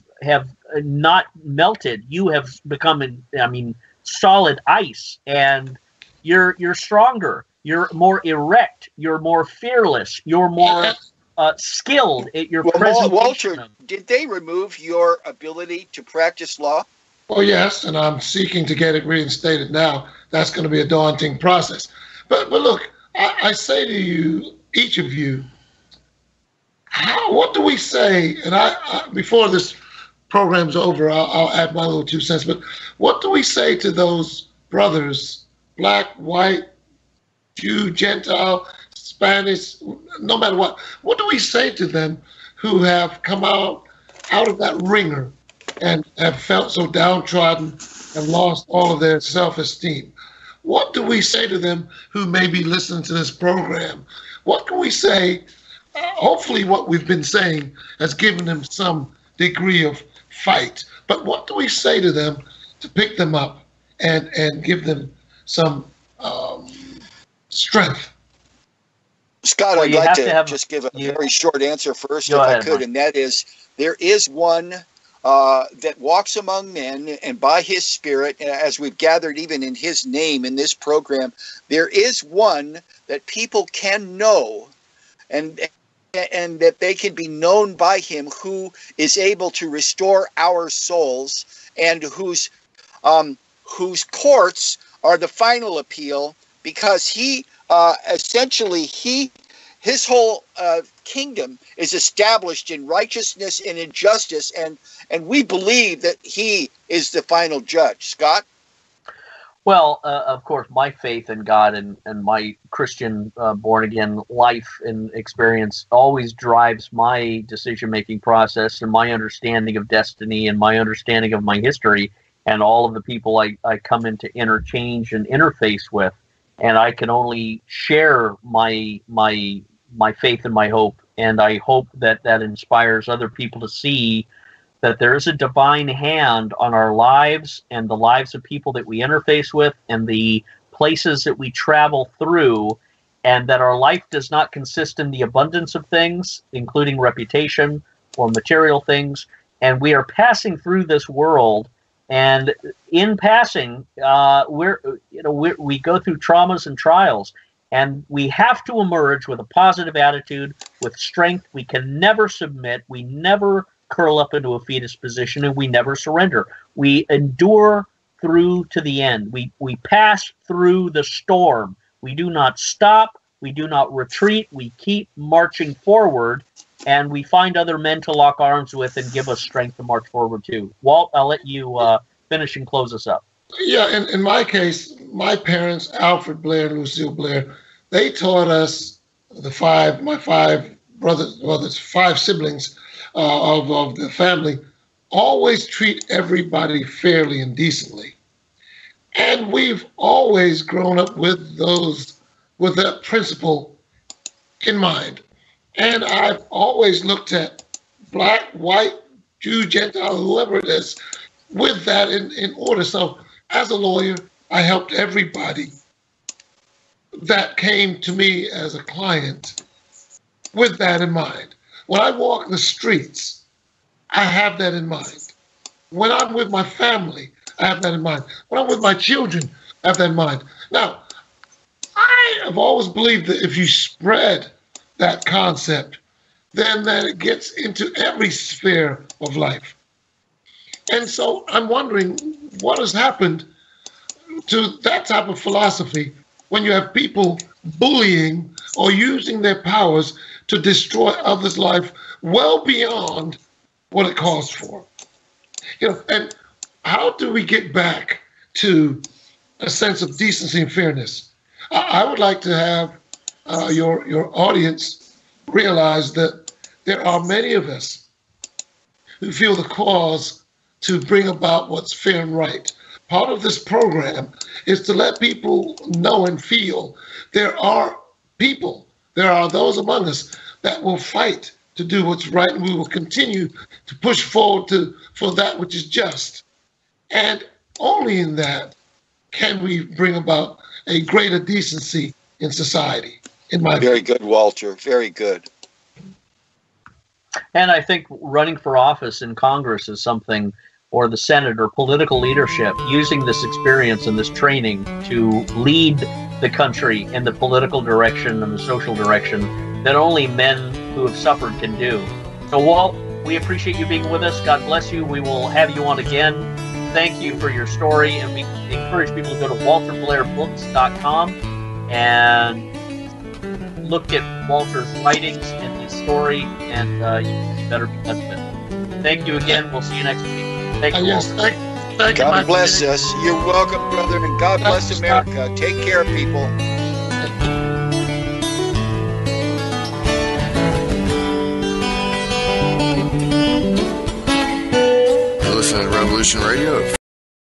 not melted. You have become, solid ice, and you're stronger. You're more erect. You're more fearless. You're more skilled at your presentation. Walter, did they remove your ability to practice law? Well, yes, and I'm seeking to get it reinstated now. That's going to be a daunting process. But look, I say to you, each of you, what do we say? And I before this program's over, I'll add my little 2 cents. But what do we say to those brothers, black, white, Jew, Gentile, Spanish, no matter what? What do we say to them who have come out of that ringer and have felt so downtrodden and lost all of their self-esteem? What do we say to them who may be listening to this program? What can we say? Hopefully what we've been saying has given them some degree of fight. But what do we say to them to pick them up and give them some strength? Scott, I'd like to just give a very short answer first, if I could, and that is, there is one that walks among men, and by his Spirit, as we've gathered even in his name in this program, there is one that people can know, and that they can be known by him, who is able to restore our souls, and whose courts are the final appeal, because he essentially his whole kingdom is established in righteousness and in justice, and we believe that he is the final judge. Scott? Well, of course, my faith in God and my Christian born-again life and experience always drives my decision-making process and my understanding of destiny and my understanding of my history and all of the people I come into interchange and interface with. And I can only share my faith and my hope, and I hope that inspires other people to see that there is a divine hand on our lives and the lives of people that we interface with and the places that we travel through, and that our life does not consist in the abundance of things, including reputation or material things, and we are passing through this world, and in passing, we go through traumas and trials, and we have to emerge with a positive attitude, with strength. We can never submit. We never curl up into a fetus position, and we never surrender. We endure through to the end. We pass through the storm. We do not stop. We do not retreat. We keep marching forward, and we find other men to lock arms with and give us strength to march forward to. Walt, I'll let you finish and close us up. Yeah, in my case, my parents, Alfred Blair and Lucille Blair, they taught us, my five brothers, 5 siblings, of the family, always treat everybody fairly and decently. And we've always grown up with that principle in mind. And I've always looked at black, white, Jew, Gentile, whoever it is, with that in order. So as a lawyer, I helped everybody that came to me as a client with that in mind. When I walk the streets, I have that in mind. When I'm with my family, I have that in mind. When I'm with my children, I have that in mind. Now, I have always believed that if you spread that concept, then that it gets into every sphere of life. And so I'm wondering what has happened to that type of philosophy when you have people bullying or using their powers to destroy others' life well beyond what it calls for. And how do we get back to a sense of decency and fairness? I would like to have your audience realize that there are many of us who feel the cause to bring about what's fair and right. Part of this program is to let people know and feel there are those among us that will fight to do what's right, and we will continue to push forward for that which is just. And only in that can we bring about a greater decency in society, in my Very good, Walter. Very good. And I think running for office in Congress is something, or the Senate, or political leadership, using this experience and this training to lead the country in the political direction and the social direction that only men who have suffered can do. So, Walt, we appreciate you being with us. God bless you. We will have you on again. Thank you for your story, and we encourage people to go to walterbblairbooks.com and look at Walter's writings and his story, and you better be touched with it. Thank you again. We'll see you next week. Thank you, Yes, Walter. thank you, God bless us. You're welcome, brother, and God bless America. Take care, people. You're listening to Revolution Radio.